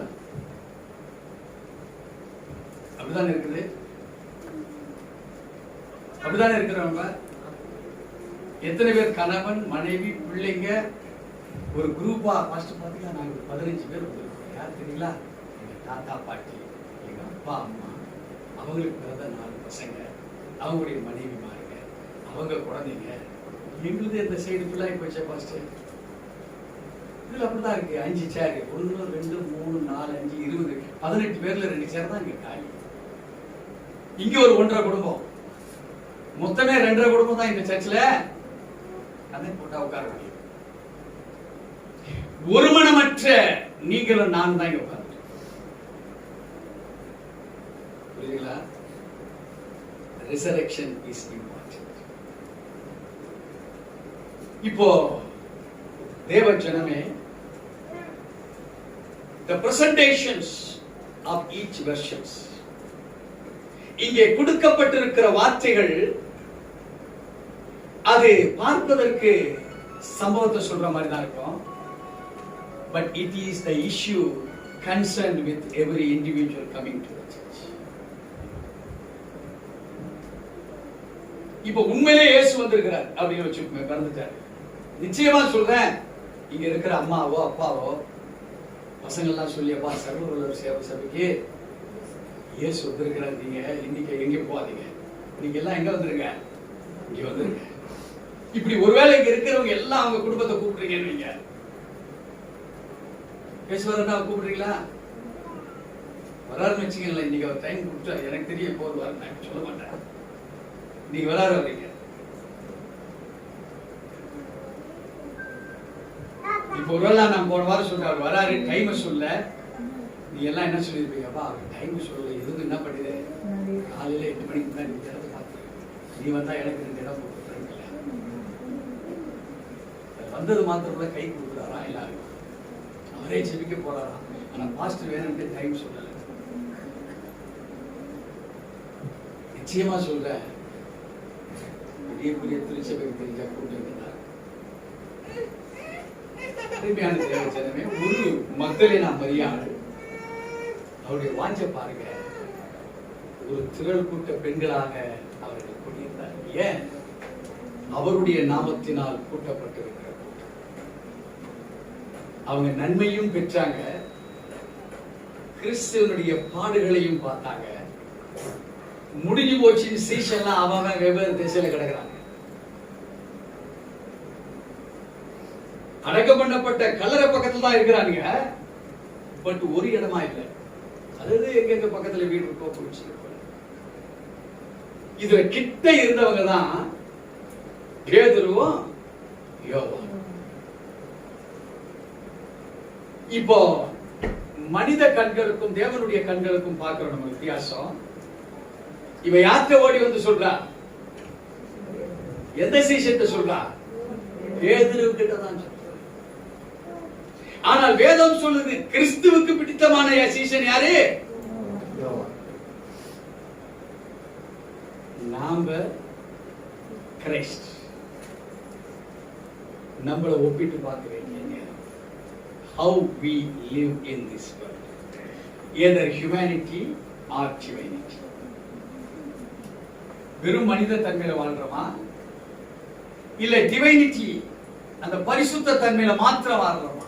A: அப்படிதான் இருக்குது. அப்படிதானே இருக்கிறவங்க. எத்தனை பேர் கணவன் மனைவி பிள்ளைங்க ஒரு குரூப்பா பாஸ்டர் பாத்தீங்கன்னா நாங்க 15 பேர் வந்திருக்கோம். யார் தெரியுங்களா? எங்க தாத்தா பாட்டி, எங்க அப்பா அம்மா, அவங்களுக்கு பிறந்த 4 பசங்க, அவங்களுடைய மனைவி மாறுங்க, அவங்க குழந்தைங்க, எங்களுக்கு இந்த சைடு ஃபுல்லாகி போச்சே பாஸ்டர். இதுல அப்படிதான் இருக்கு. 5 சேர், 1 2 3 4 5 20 18 பேர்ல 2 சேர் தான் இங்க காலி. இங்க ஒரு 1.5 குடும்பம், மொத்தமே 2.5 குடும்பம் தான் இந்த சர்ச்சில். அதை போட்டா உட்கார முடியும். ஒருமனமற்ற நீங்களும் நான் தான் இங்க உட்கார்ந்து. புரியுதுங்களா? Resurrection is important. இப்போ தேவ ஜனமே, the presentations of each versions, இங்கே கொடுக்கப்பட்டிருக்கிற வார்த்தைகள் அது பார்ப்பதற்கு சம்பவத்தை சொல்ற மாதிரி தான் இருக்கும். But it is the issue concerned with every individual coming to the church. இப்போ உண்மையிலே இயேசு வந்திருக்கிறார் அப்படின்னு வச்சுக்கோங்க, பிறந்துட்டார். நிச்சயமா சொல்றேன், இங்க இருக்கிற அம்மாவோ அப்பாவோ பசங்கள்லாம் சொல்லியப்பா சர்வவல்லவர் சேவை சபைக்கு இயேசு வந்திருக்கிறார், நீங்க இன்னைக்கு எங்க போகாதீங்க, நீங்க எல்லாம் எங்க வந்துருங்க, இங்க வந்துருங்க. இப்படி ஒருவேளை இங்க இருக்கிறவங்க எல்லாம் அவங்க குடும்பத்தை கூப்பிடுறீங்கன்னு நீங்க பேசுவாருன்னா கூப்பிடுறீங்களா? வராருன்னு வச்சுக்கீங்களா? இன்னைக்கு அவர் டைம் கொடுத்தா எனக்கு தெரிய போது வர நான் சொல்ல மாட்டேன். இன்னைக்கு வராரு வரீங்க. இப்ப ஒருவேளை நான் போன வாரம் சொல்றேன் அவர் வராரு, டைம் சொல்ல, நீ எல்லாம் என்ன சொல்லிருப்பீங்கப்பா? அவர் டைம் சொல்ல, எதுவும் என்ன பண்ணுது, காலையில 8 மணிக்கு முன்னாடி இந்த இடத்த பார்த்து நீ வந்தா எனக்கு 2 இடம் போட்டு வந்தது மாத்திரம் கை கொடுக்குறாரா எல்லாரும், அவரே ஜெபிக்க போறாராம். ஆனா பாஸ்டர் வேணும்னு டைம் சொல்லல. நிச்சயமா சொல்ற, பெரிய பெரிய திருச்சபைக்கு தெரிஞ்சா கூட்டம் அருமையான தேவ ஜனமே, ஒரு மக்தலேனா மரியாள் அவருடைய வாஞ்ச பாருங்க, ஒரு திரள் கூட்ட பெண்களாக அவர்கள் கூடியிருந்தார். ஏன்? அவருடைய நாமத்தினால் கூட்டப்பட்டிருக்கிற அவங்க நன்மையும் பெற்றாங்க, கிறிஸ்துவனுடைய பாடுகளையும் பார்த்தாங்க. முடிஞ்சு போச்சு, சீசன்லாம் அவன் வெவ்வேறு திசையில கிடக்குறாங்க. அடக்கம் பண்ணப்பட்ட கல்லறை பக்கத்துல தான் இருக்கிறாங்க, பட் ஒரு இடமா இல்லை. அதாவது எங்க பக்கத்துல வீடு இருக்கோ போச்சு. இதுல கிட்ட இருந்தவங்க தான் பேதுருவும் யோவானும். இப்போ மனித கண்களுக்கும் தேவனுடைய கண்களுக்கும் பார்க்கிற நம்ம வித்தியாசம். இவ யார்கிட்ட ஓடி வந்து சொல்றா? எந்த சீசத்தை சொல்றா? பேதுரு கிட்ட தான் சொல்றா. ஆனால் வேதம் சொல்லுது கிறிஸ்துவுக்கு பிடித்தமான சீசன் யாரு? நாம கிறிஸ்து. நம்மள ஒப்பிட்டு பார்க்க வேண்டிய how we live in this world, either humanity or divinity. வெறும் மனித தன்மையில வாழ்றோமா, இல்ல டிவைனிட்டி அந்த பரிசுத்த தன்மையில மாத்திரம் வாழ்றோமா?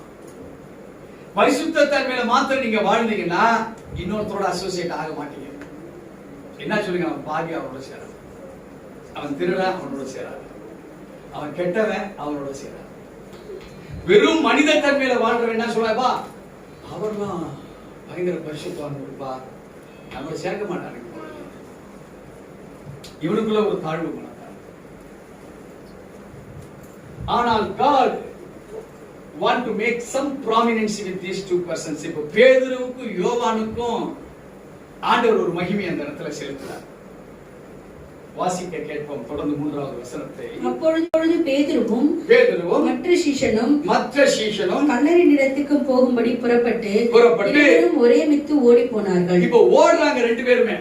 A: பரிசுத்த தன்மையில மாத்திரம் நீங்க வாழ்ந்தீங்கன்னா இன்னொருத்தரோட அசோசியேட் ஆக மாட்டீங்க. என்ன சொல்லுங்க? அவன் பாவி அவனோட சேராது, அவன் திருடன் அவனோட சேராது, அவன் கெட்டவன் அவனோட சேராது. வெறும் மனித தன்மையில வாழ்றவன் என்ன சொல்றப்பா, அவர்லாம் பயங்கர பரிசுத்தவான் இருப்பா, நம்மளை சேர்க்க மாட்டாங்க. இவனுக்குள்ள ஒரு தாழ்வு மனத்தார். ஆனால் God want to make some prominence with these two persons. இப்போ பேதுருவுக்கும் யோவானுக்கும் ஆண்டவர் ஒரு மகிமை அந்த இடத்துல செலுத்துறார். வாசிக்க கேட்போம் தொடர்ந்து 3வது வசனத்தை.
B: அப்பொழுது பேதுருவும் மற்ற சீஷனும் கல்லறையினிடத்துக்கு போகும்படி புறப்பட்டு இருவரும் ஒரே மித்து ஓடி போனார்கள்.
A: இப்போ ஓடுறாங்க 2 பேருமே.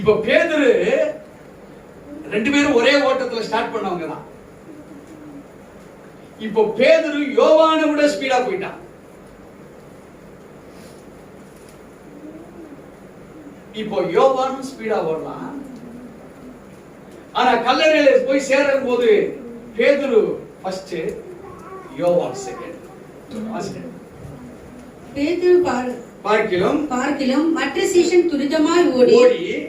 A: இப்போ பேதுரு 2 பேரும் ஒரே ஓட்டத்துல ஸ்டார்ட் பண்ணவங்க தான். இப்போ பேதுரு யோவானை விட ஸ்பீடா போயிட்டான். இப்போ யோவானும் ஸ்பீடா ஓடலாம். ஆனா கல்லறையில போய் சேரும் போது பேதுரு ஃபர்ஸ்ட், யோவான் செகண்ட்.
B: பேதுரு பார்க்கிலும் மற்ற சீஷன் துரிதமாய் ஓடி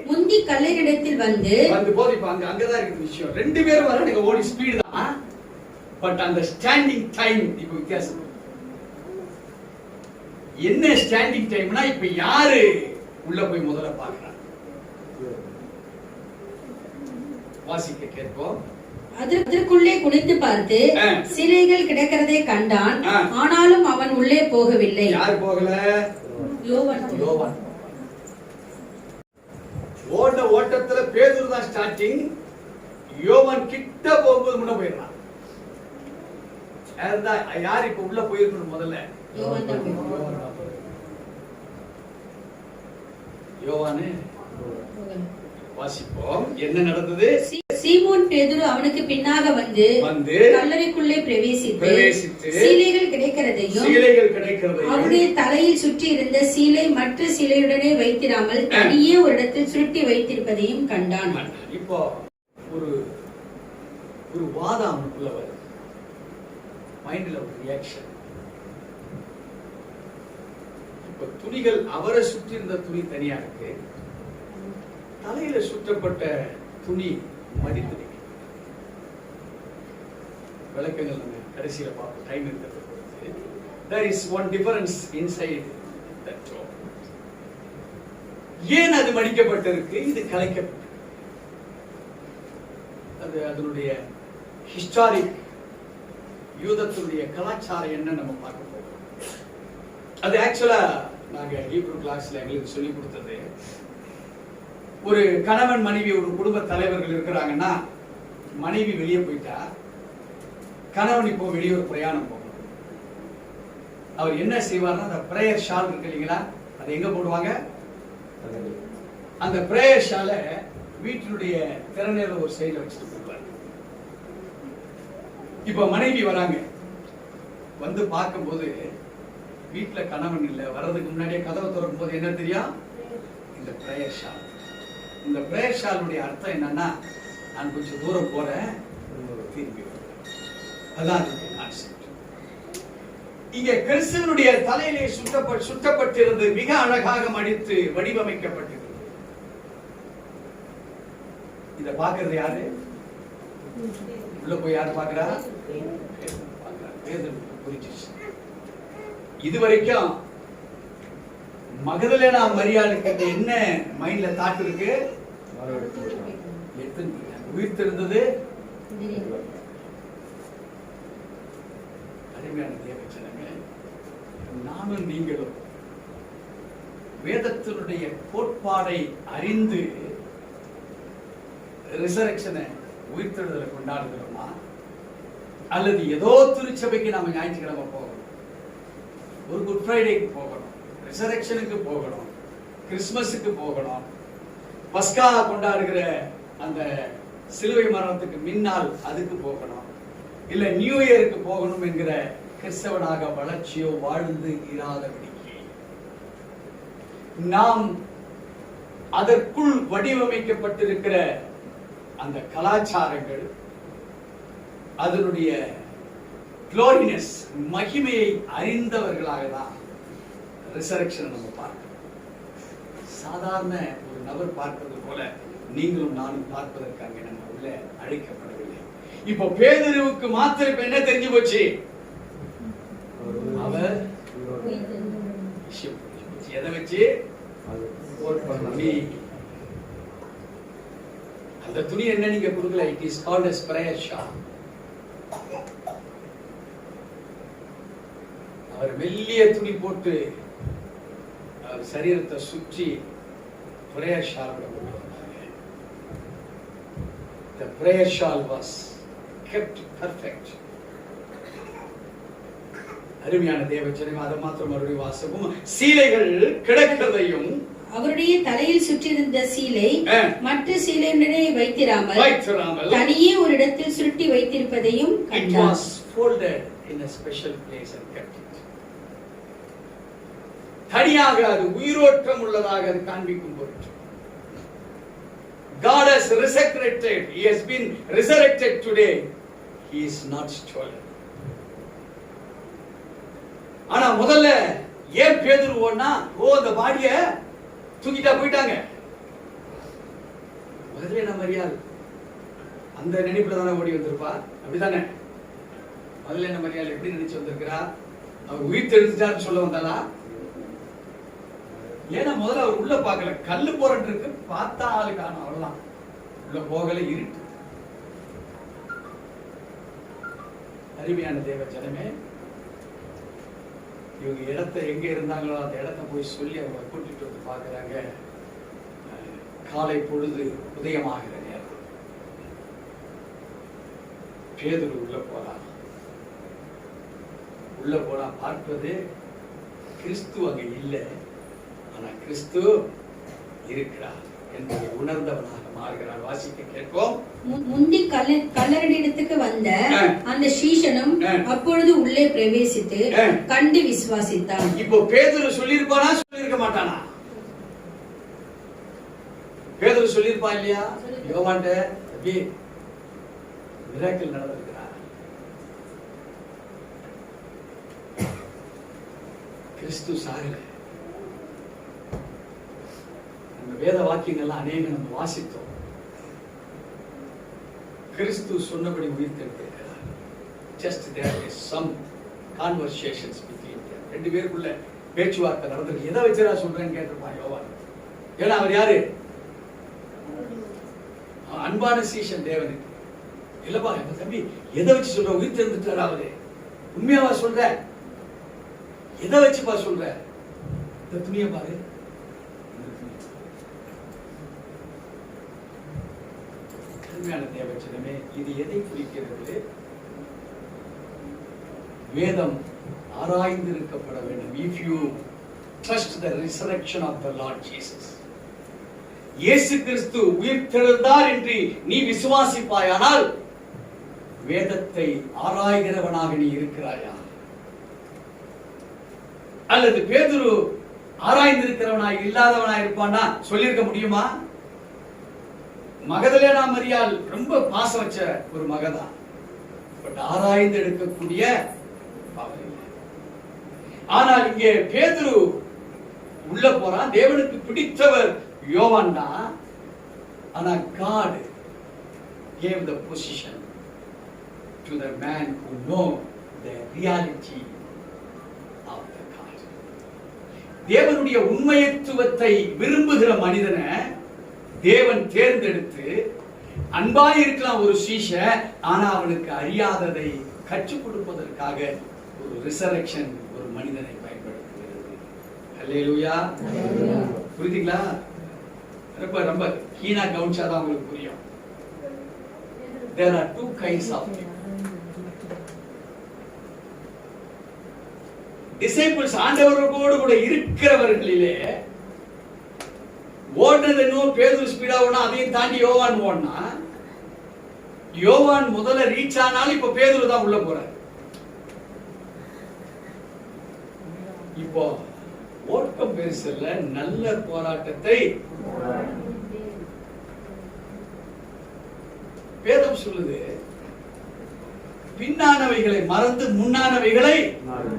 B: முந்தி கல்லறையிடத்தில் வந்து
A: போது இப்ப அங்கதான் இருக்கு விஷயம். 2 பேரும் வராங்க ஓடி ஸ்பீடு தான். பட் அந்த ஸ்டாண்டிங் டைம் இப்ப வித்தியாசம். என்ன ஸ்டாண்டிங் டைம்னா இப்ப யாரு உள்ள போய் முதல்ல பார்க்கிறான். வாசிக்க கேட்போம்.
B: அதற்குள்ளே குனிந்து பார்த்து சிலைகள் கிடக்கிறதை கண்டான். ஆனாலும் அவன் உள்ளே போகவில்லை.
A: யார் போகல? யோவான். ஓட்டத்துல பேதுரு தான் ஸ்டார்டிங். யோவான் கிட்ட போகும்போது முன்ன போயிடுறான். யார் இப்ப உள்ள போயிருக்கணும்? முதல்ல யோவானு. வாசிப்போம் என்ன நடந்தது.
B: சீமோன் பேதுரு அவனுக்கு பின்னாக வந்து கல்லறைக்குள்ளே பிரவேசித்து சீலைகள் கிடைக்கிறதையும் அவருடைய தலையில் சுற்றி இருந்த சீலை மற்ற சீலையுடனே வைத்திராமல் தனியே ஒரு இடத்தில் சுருட்டி வைத்திருப்பதையும் கண்டான்.
A: இப்போ ஒரு வாதம் அவனுக்குள்ள வருது. மைண்ட்ல ஒரு ரியாக்ஷன். இப்ப துணிகள் அவரை சுற்றி இருந்த துணி தனியா இருக்கு. தலையில சுற்றப்பட்ட துணி மடி துணி. விளக்கங்கள் நம்ம கடைசியில பார்ப்போம். டைம் இருக்கிறது. There is one difference inside that robe. ஏன் அது மடிக்கப்பட்டிருக்கு? இது கலைக்கப்பட்டிருக்கு. அது அதனுடைய ஹிஸ்டாரிக் யூதத்துடைய கலாச்சாரம் என்ன நம்ம பார்க்க போறோம். அது ஆக்சுவலா நாங்க ஹீப்ரூ கிளாஸ்ல எங்களுக்கு சொல்லி கொடுத்தது, ஒரு கணவன் மனைவி ஒரு குடும்ப தலைவர்கள் இருக்கிறாங்கன்னா, மனைவி வெளியே போயிட்டா கணவன் இப்போ வெளியூர் பிரயாணம் போகணும். அவர் என்ன செய்வார்னா, அந்த பிரேயர் ஷால் இருக்கு இல்லைங்களா, அதை எங்க போடுவாங்க? அந்த பிரேயர் ஷாலை வீட்டினுடைய திறனையில ஒரு சைடுல வச்சுட்டு போடுவார். இப்ப மனைவி வராங்க. வந்து பார்க்கும்போது வீட்டுல கணவன் இல்லை. வர்றதுக்கு முன்னாடியே கதவை திறக்கும் போது என்ன தெரியும்? இந்த பிரேயர் ஷால். இந்த பிரேயர் ஷாலுடைய அர்த்தம் என்னன்னா, நான் கொஞ்சம் தூரம் போறேன், திரும்பி வருவேன். அதான் இங்க கிறிஸ்துவனுடைய தலையிலே சுட்டப்பட்டிருந்து மிக அழகாக மடித்து வடிவமைக்கப்பட்டது. இத பாக்குறது யாரு? உள்ள போய் யாரு பாக்குறா? இதுவரைக்கும் மகதலேனா மரியாளுக்கு என்ன மைண்ட்ல தாட் இருக்கு? உயிர்த்தெழுந்தது அருமையான தேவச்சனங்க. நானும் நீங்களும் வேதத்தினுடைய கோட்பாடை அறிந்து ரிசரக்ஷனை உயிர்த்தெழுதலை கொண்டாடுகிறோமா, அல்லது ஏதோ திருச்சபைக்கு நாம ஞாயிற்றுக்கிழமை போகணும், ஒரு குட் ஃப்ரைடேக்கு போகணும், ரிசரக்ஷனுக்கு போகணும், கிறிஸ்துமஸுக்கு போகணும், பஸ்கா கொண்டாடுகிற அந்த சிலுவை மரணத்துக்கு முன்னால் அதுக்கு போகணும், இல்ல நியூ இயருக்கு போகணும் என்கிற கிறிஸ்தவனாக வளர்ச்சியோ வாழ்ந்து இராதபடிக்கு நாம் அதற்குள் வடிவமைக்கப்பட்டிருக்கிற அந்த கலாச்சாரங்கள், அதனுடைய குளோரினஸ் மகிமையை அறிந்தவர்களாக தான் ரிசரக்ஷன் நம்ம பார்க்கணும். சாதாரண ஒரு நபர் பார்ப்பது போல நீங்களும் நானும் பார்ப்பதற்காக நம்ம உள்ள அழைக்கப்படவில்லை. இப்போ பேதுருவுக்கு மாத்திரம் இப்ப என்ன தெரிஞ்சு போச்சு? அவர் எதை வச்சு? அந்த துணி என்ன நீங்க கொடுக்கல. It is called as prayer shawl. அவர் மெல்லிய துணி போட்டு அவர் சரீரத்தை சுற்றி prayer shawl the prayer shawl was kept perfect. அருமையான தேவஜனமே, அதை மாத்திரம் மறுபடியும் வாசகம். சீலைகள் கிடக்கிறதையும்
B: அவருடைய தலையில் சுற்றியிருந்த சீலை மற்ற சீலையுடனே வைத்திராமல் தனியே ஒரு இடத்தில் சுருட்டி வைத்திருப்பதையும் கண்டார்.
A: It was folded in a special place and kept it. தனியாக அது உயிரோட்டம் உள்ளதாக அது காண்பிக்கும் பொருட்டு. God has resurrected. He has been resurrected today. He is not stolen. ஆனா முதல்ல ஏன் பேதுரு ஓடுனா, அந்த பாடிய தூக்கிட்டா போயிட்டாங்க. முதல்ல என்ன மரியாள் அந்த நினைப்புல தானே ஓடி வந்திருப்பா, அப்படிதானே? முதல்ல என்ன மரியாள் எப்படி நினைச்சு வந்திருக்கிறா? அவர் உயிர் தெரிஞ்சுட்டான்னு சொல்ல வந்தாளா? ஏன்னா முதல்ல அவர் உள்ள பார்க்கல, கல்லு போறன்னு இருக்கு, பார்த்தா ஆளு காணும், அவ்வளவுதான். உள்ள போகல, இருட்டு. அருமையான தேவ ஜனமே, இவங்க இடத்தை எங்க இருந்தாங்களோ அந்த இடத்தை போய் சொல்லி அவங்க கூட்டிட்டு வந்து பாக்குறாங்க. காலை பொழுது உதயமாகிற நேரம் பேதுரு உள்ள போறான். உள்ள போனா பார்ப்பது கிறிஸ்து அங்க இல்லை, ஆனா கிறிஸ்து இருக்கிறார் என்பதை உணர்ந்தவனாக மாறுகிறார். வாசிக்க கேட்போம்.
B: முந்தி கல்லறையிடத்துக்கு வந்த அந்த சீஷனும் அப்பொழுது உள்ளே பிரவேசித்து கண்டு விசுவாசித்தான்.
A: இப்போ பேதுரு சொல்லியிருப்பானா, சொல்லியிருக்க மாட்டானா? பேதுரு சொல்லியிருப்பான் இல்லையா? யோவான்ட்ட மிராக்கிள் நடந்திருக்கிறார், கிறிஸ்து சாகல. நம்ம வேத வாக்கியங்கள்லாம் அநேகம் நம்ம வாசித்தோம். கிறிஸ்து சொன்னபடி உயிர்த்தெழுந்திருக்கிறார். Just there is some conversations between them. ரெண்டு பேருக்குள்ள பேச்சுவார்த்தை நடந்திருக்கு. எதை வச்சுடா சொல்றேன்னு கேட்டிருப்பான் யோவான். ஏன்னா அவர் யாரு? அன்பான சீஷன் தேவனுக்கு. இல்லப்பா தம்பி, எதை வச்சு சொல்ற? உயிர்த்தெழுந்துட்டாரா அவரு? உண்மையாவா சொல்ற? எதை வச்சுப்பா சொல்ற? இந்த துணியை பாரு. தேவச்சனமே, இது எதை குறிக்கிறது? வேதம் ஆராய்ந்திருக்கப்பட வேண்டும். If you trust the resurrection of the Lord Jesus, இயேசு கிறிஸ்து உயிர்த்தெழுந்தார் என்று நீ விசுவாசிப்பாயானால் வேதத்தை ஆராய்கிறவனாக நீ இருக்கிறாயா? அல்லது பேதுரு ஆராய்ந்திருக்கிறவனாய் இல்லாதவனாய் இருப்பானா? சொல்லியிருக்க முடியுமா? மகதலேனா மரியாள் ரொம்ப பாசம் வச்ச ஒரு மகதான், பட் ஆராய்ந்து எடுக்கக்கூடிய பவர் இல்லை. ஆனால் இங்கே பேதுரு உள்ள போறான். தேவனுக்கு பிடித்தவர் யோவான் தான். ஆனா God gave the position to the man who know the reality of the God. தேவனுடைய உண்மையத்துவத்தை விரும்புகிற மனிதனை தேவன் தேர்ந்தெடுத்து, அன்பாய் இருக்கலாம் ஒரு சீஷன், ஆனா அவனுக்கு அறியாததை கற்றுக் கொடுப்பதற்காக ஒரு ரிசரக்ஷன் ஒரு மனிதனை பயன்படுத்துகிறது. அல்லேலூயா. புரியுதுங்களா? ரொம்ப கீனா கவனிச்சாதான் உங்களுக்கு புரியும். There are two kinds of people. Disciples ஆண்டவரோடு கூட இருக்கிறவர்களிலே ஓடுனது இன்னும் பேதுரு ஸ்பீடா ஓடனா, அதையும் தாண்டி யோவான் ஓடனா, யோவான் முதல்ல ரீச் ஆனாலும் இப்ப பேதுரு தான் உள்ள போறார். இப்போ ஓட்டம் பெருசல்ல, நல்ல போராட்டத்தை வேதம் சொல்லுது. பின்னானவைகளை மறந்து முன்னானவைகளை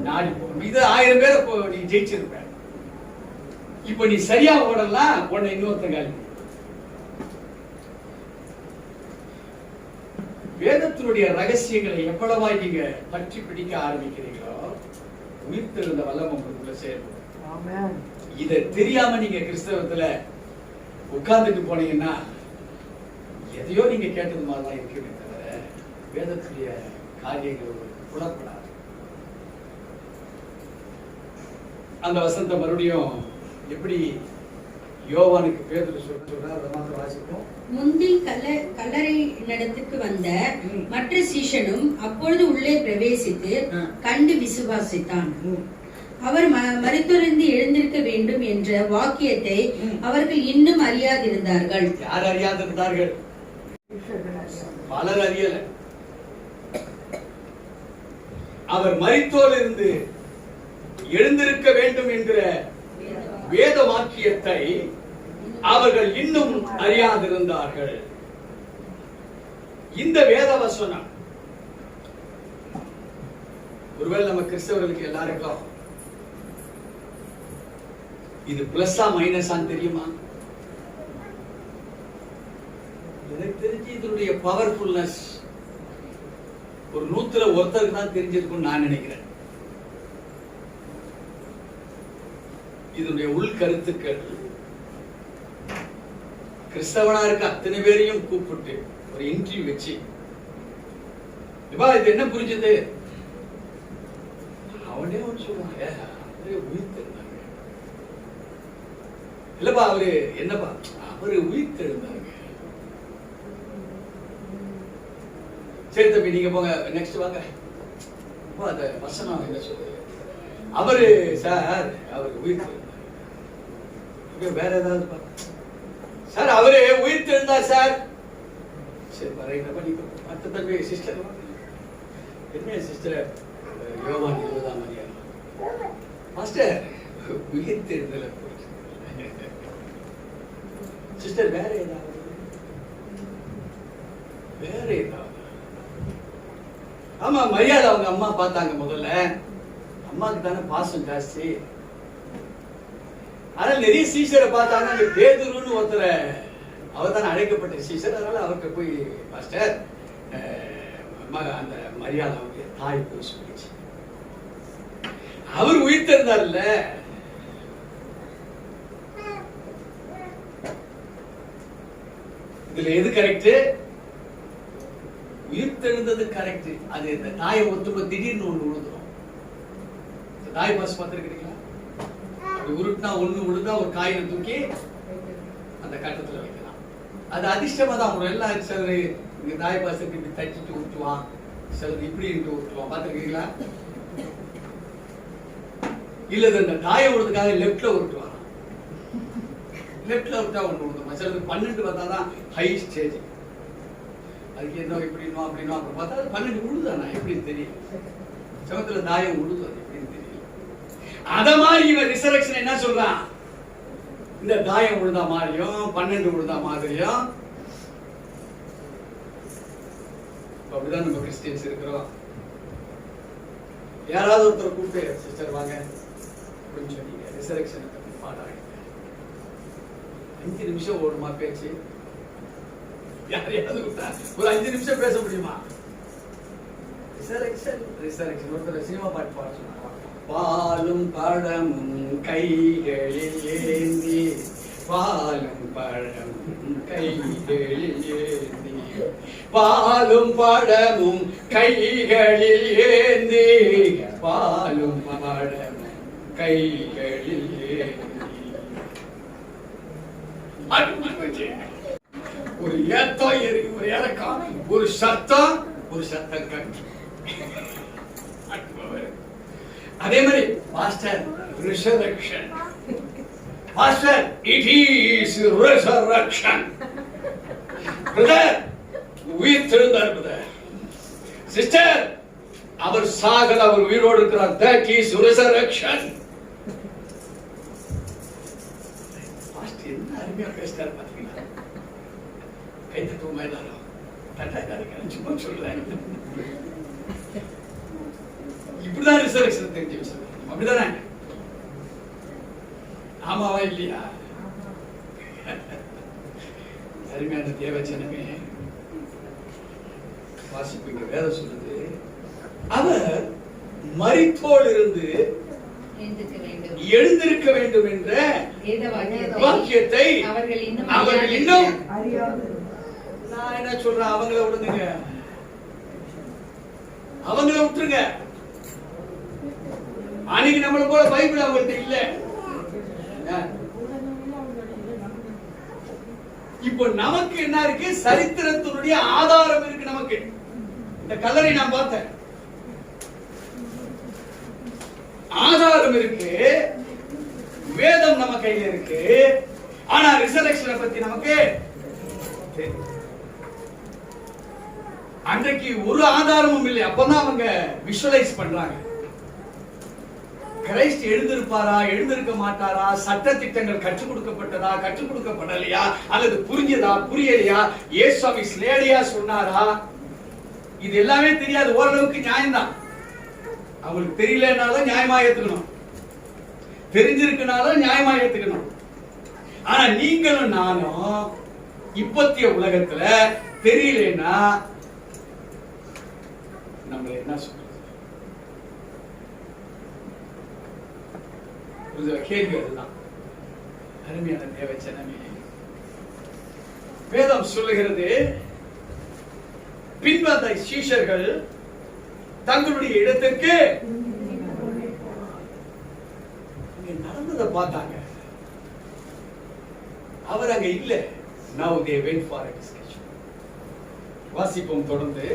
A: நாடி போகணும். இது 1000 பேரை நீ ஜெயிச்சிருப்ப. இப்ப நீ சரியா ஓடலாம், உன்னை இன்னொருத்தங்க. வேதத்தினுடைய ரகசியங்களை எவ்வளவாய் நீங்க பற்றி பிடிக்க ஆரம்பிக்கிறீங்களோ, உயிர்த்தெழுந்த வல்லமை உங்களுக்குள்ள சேரும். இதை தெரியாம நீங்க கிறிஸ்தவத்துல உட்கார்ந்துட்டு போனீங்கன்னா எதையோ நீங்க கேட்டது மாதிரிதான் இருக்குமே தவிர வேதத்துடைய காரியங்கள் புலப்படாது. அந்த வசந்த மறுபடியும் எப்படி யோவானுக்கு பேதுரு சொல்றார், அதை மாத்திரம் வாசிப்போம்.
B: முந்தி கல்லறை நடத்துக்கு வந்த மற்ற சீஷனும் அப்பொழுது உள்ளே பிரவேசித்து கண்டு விசுவாசித்தான். அவர் மரித்தோரிலிருந்து எழுந்திருக்க வேண்டும் என்ற வாக்கியத்தை அவர்கள் இன்னும் அறியாதிருந்தார்கள்.
A: யார் அறியாதிருந்தார்கள்? பலர் அறியல. அவர் மரித்தோரிலிருந்து எழுந்திருக்க வேண்டும் என்கிற வேத வாக்கியத்தை அவர்கள் இன்னும் அறியாதிருந்தார்கள். இந்த வேத வசனம் ஒருவேளை நம்ம கிறிஸ்தவர்களுக்கு எல்லாருக்கும் இது பிளஸ்ஸா மைனஸான்னு தெரியுமா? எனக்கு தெரிஞ்சு இதனுடைய பவர்ஃபுல்னஸ் ஒரு 100ல ஒருத்தருக்கு தான் தெரிஞ்சிருக்கும் நான் நினைக்கிறேன். இதனுடைய உள்கருத்துக்கள் கிறிஸ்தவனா இருக்க அத்தனை பேரையும் கூப்பிட்டு ஒரு இன்டர்வியூ வச்சு, இது என்ன புரிஞ்சது? அவனே ஒன்று சொல்லுவாங்க, அவரே உயிர்த்தெழுந்தாங்க. இல்லப்பா அவரு என்னப்பா, அவரு உயிர்த்தெழுந்தாங்க. சரி தம்பி நீங்க போங்க, நெக்ஸ்ட் வாங்க. அந்த வசனம் என்ன சொல்லுது? அவரு சார் அவர் உயிர்த்தெழுந்தார். வேற ஏதாவது சார் அவரு உயிர்த்தெழுந்தார் சார். சரி பாருங்க, அடுத்த தம்பி சிஸ்டர் என்ன சிஸ்டர்? யோவான் 20ஆம் அதிகாரம் மாஸ்டர் உயிர்த்தெழுதல சிஸ்டர். வேற ஏதாவது? வேற ஏதாவது? ஆமா மரியாதை அவங்க அம்மா பார்த்தாங்க. முதல்ல அம்மாக்கு தானே பாசம் ஜாஸ்தி. அதனால நிறைய சீசரை பார்த்தாங்க. அங்க பேதுருன்னு ஒருத்தர, அவர் தானே அழைக்கப்பட்ட சீசர். அதனால அவருக்கு போய் மாஸ்டர் அந்த மரியாதை அவங்க தாய் போய் சொல்லிச்சு. அவர் உயிர்த்தெழுந்தார்ல. இதுல எது கரெக்ட்? உயிர்த்தெழுந்தது கரெக்ட். அது இந்த தாயை ஒத்துப்ப திடீர்னு ஒண்ணு விழுந்துரும். தாய் பாஸ் பார்த்திருக்கீங்களா? அப்படி உருட்டினா ஒண்ணு விழுந்தா ஒரு காயினை தூக்கி அந்த கட்டத்துல வைக்கலாம். அது அதிர்ஷ்டமா தான் வரும். எல்லாம் சிலர் இங்க தாய் பாஸ் இப்படி தட்டிட்டு விட்டுவான், சிலர் இப்படி விட்டுவான். பார்த்திருக்கீங்களா? இல்ல இந்த தாயை விடுறதுக்காக லெப்ட்ல விட்டுவான். லெப்ட்ல விட்டா ஒண்ணு விழுந்துமா. சிலருக்கு 12 வந்தாதான் ஹை ஸ்டேஜ். அதுக்கு என்ன இப்படினோ அப்படினோ அப்புறம் பார்த்தா 12 விழுதானா எப்படின்னு தெரியும். சமத்துல தாயம் விழுது, அது எப்படின்னு தெரியல. அத மாதிரி இவன் ரிசரக்ஷன் என்ன சொல்றான்? இந்த தாயம் விழுந்தா மாதிரியும் 12 விழுந்தா மாதிரியும். அப்படிதான் நம்ம கிறிஸ்டியன்ஸ் இருக்கிறோம். யாராவது ஒருத்தர் கூப்பிட்டு சிஸ்டர் வாங்க அப்படின்னு சொன்னீங்க, ரிசரக்ஷன் பாடாங்க. 5 நிமிஷம் ஓடுமா பேச்சு? யாரையாவது விட்டா ஒரு 5 நிமிஷம் பேச முடியுமா? Resurrection resurrection. ஒருத்தர் சினிமா பாட்டு பாட சொன்னாங்க. பாலும் பழமும் கைகளில் ஏந்தி, பாலும் பழமும் கைகளில் ஏந்தி, பாலும் பழமும் கைகளில் ஏந்தி, பாலும் பழமும் கைகளில் ஏந்தி. ஒரு ஏத்தம் ஒரு இறக்கம், ஒரு சத்தம் கட்டி. அதே மாதிரி master resurrection. Master it is resurrection. Brother உயிர்த்தெழுந்தார். பிரதர் சிஸ்டர் அவர் சாகல, அவர் உயிரோடு இருக்கிறார். That is resurrection. மாஸ்டர் என்ன அருமையா பேசுறாரு பாத்தீங்களா? கைத்தட்டு மேலாரம் தட்டாக்காரங்க சும்மா சொல்றேன். இப்படிதான் ரிசரக்ஷன் தெரிஞ்சு வச்சிருக்கோம். அப்படிதானே? ஆமாவா இல்லையா? அருமையான தேவச்சனமே வாசிப்புங்க. வேதம் சொல்லுது, அவர் மரித்தோர் இருந்து எழுந்திருக்க வேண்டும் என்ற வாக்கியத்தை அவர்கள் இன்னும் நான் என்ன சொல்றேன், அவங்கள விடுங்க, அவங்கள விட்டுருங்க. அன்னைக்கு நம்மள போல பைபிள் அவங்கள்ட்ட இல்ல. இப்போ நமக்கு என்ன இருக்கு? சரித்திரத்தினுடைய ஆதாரம் இருக்கு நமக்கு. இந்த கல்லறை நான் பார்த்தேன், ஆதாரம் இருக்கு, வேதம் நம்ம கையில இருக்கு. ஆனா ரிசரக்ஷனை பத்தி நமக்கு தெரியும். அன்றைக்கு ஒரு ஆதாரமும் இல்லை. அப்பதான் அவங்க விஷுவலைஸ் பண்றாங்க. கிரைஸ்ட் எழுந்திருப்பாரா, எழுந்திருக்க மாட்டாரா, சட்ட திட்டங்கள் கற்றுக் கொடுக்கப்பட்டதா, கற்றுக் கொடுக்கப்படலையா, அல்லது புரிஞ்சதா, புரியலையா, இயேசுவை ஸ்லேடியா சொன்னாரா, இது எல்லாமே தெரியாது. ஓரளவுக்கு நியாயம்தான். அவங்களுக்கு தெரியலனாலும் நியாயமா ஏத்துக்கணும், தெரிஞ்சிருக்கனாலும் நியாயமா ஏத்துக்கணும். ஆனா நீங்களும் நானும் இப்பத்திய உலகத்துல தெரியலன்னா நம்மள என்ன சொல்றது? கேள்வி அதுதான். அருமையான தேவச்சனமே, வேதம் சொல்லுகிறது, பின்வந்த சீஷர்கள் தங்களுடைய இடத்திற்கு நடந்ததை பார்த்தாங்க. அவர் அங்க இல்ல. Now they went for a discussion. வாசிப்போம் தொடர்ந்து.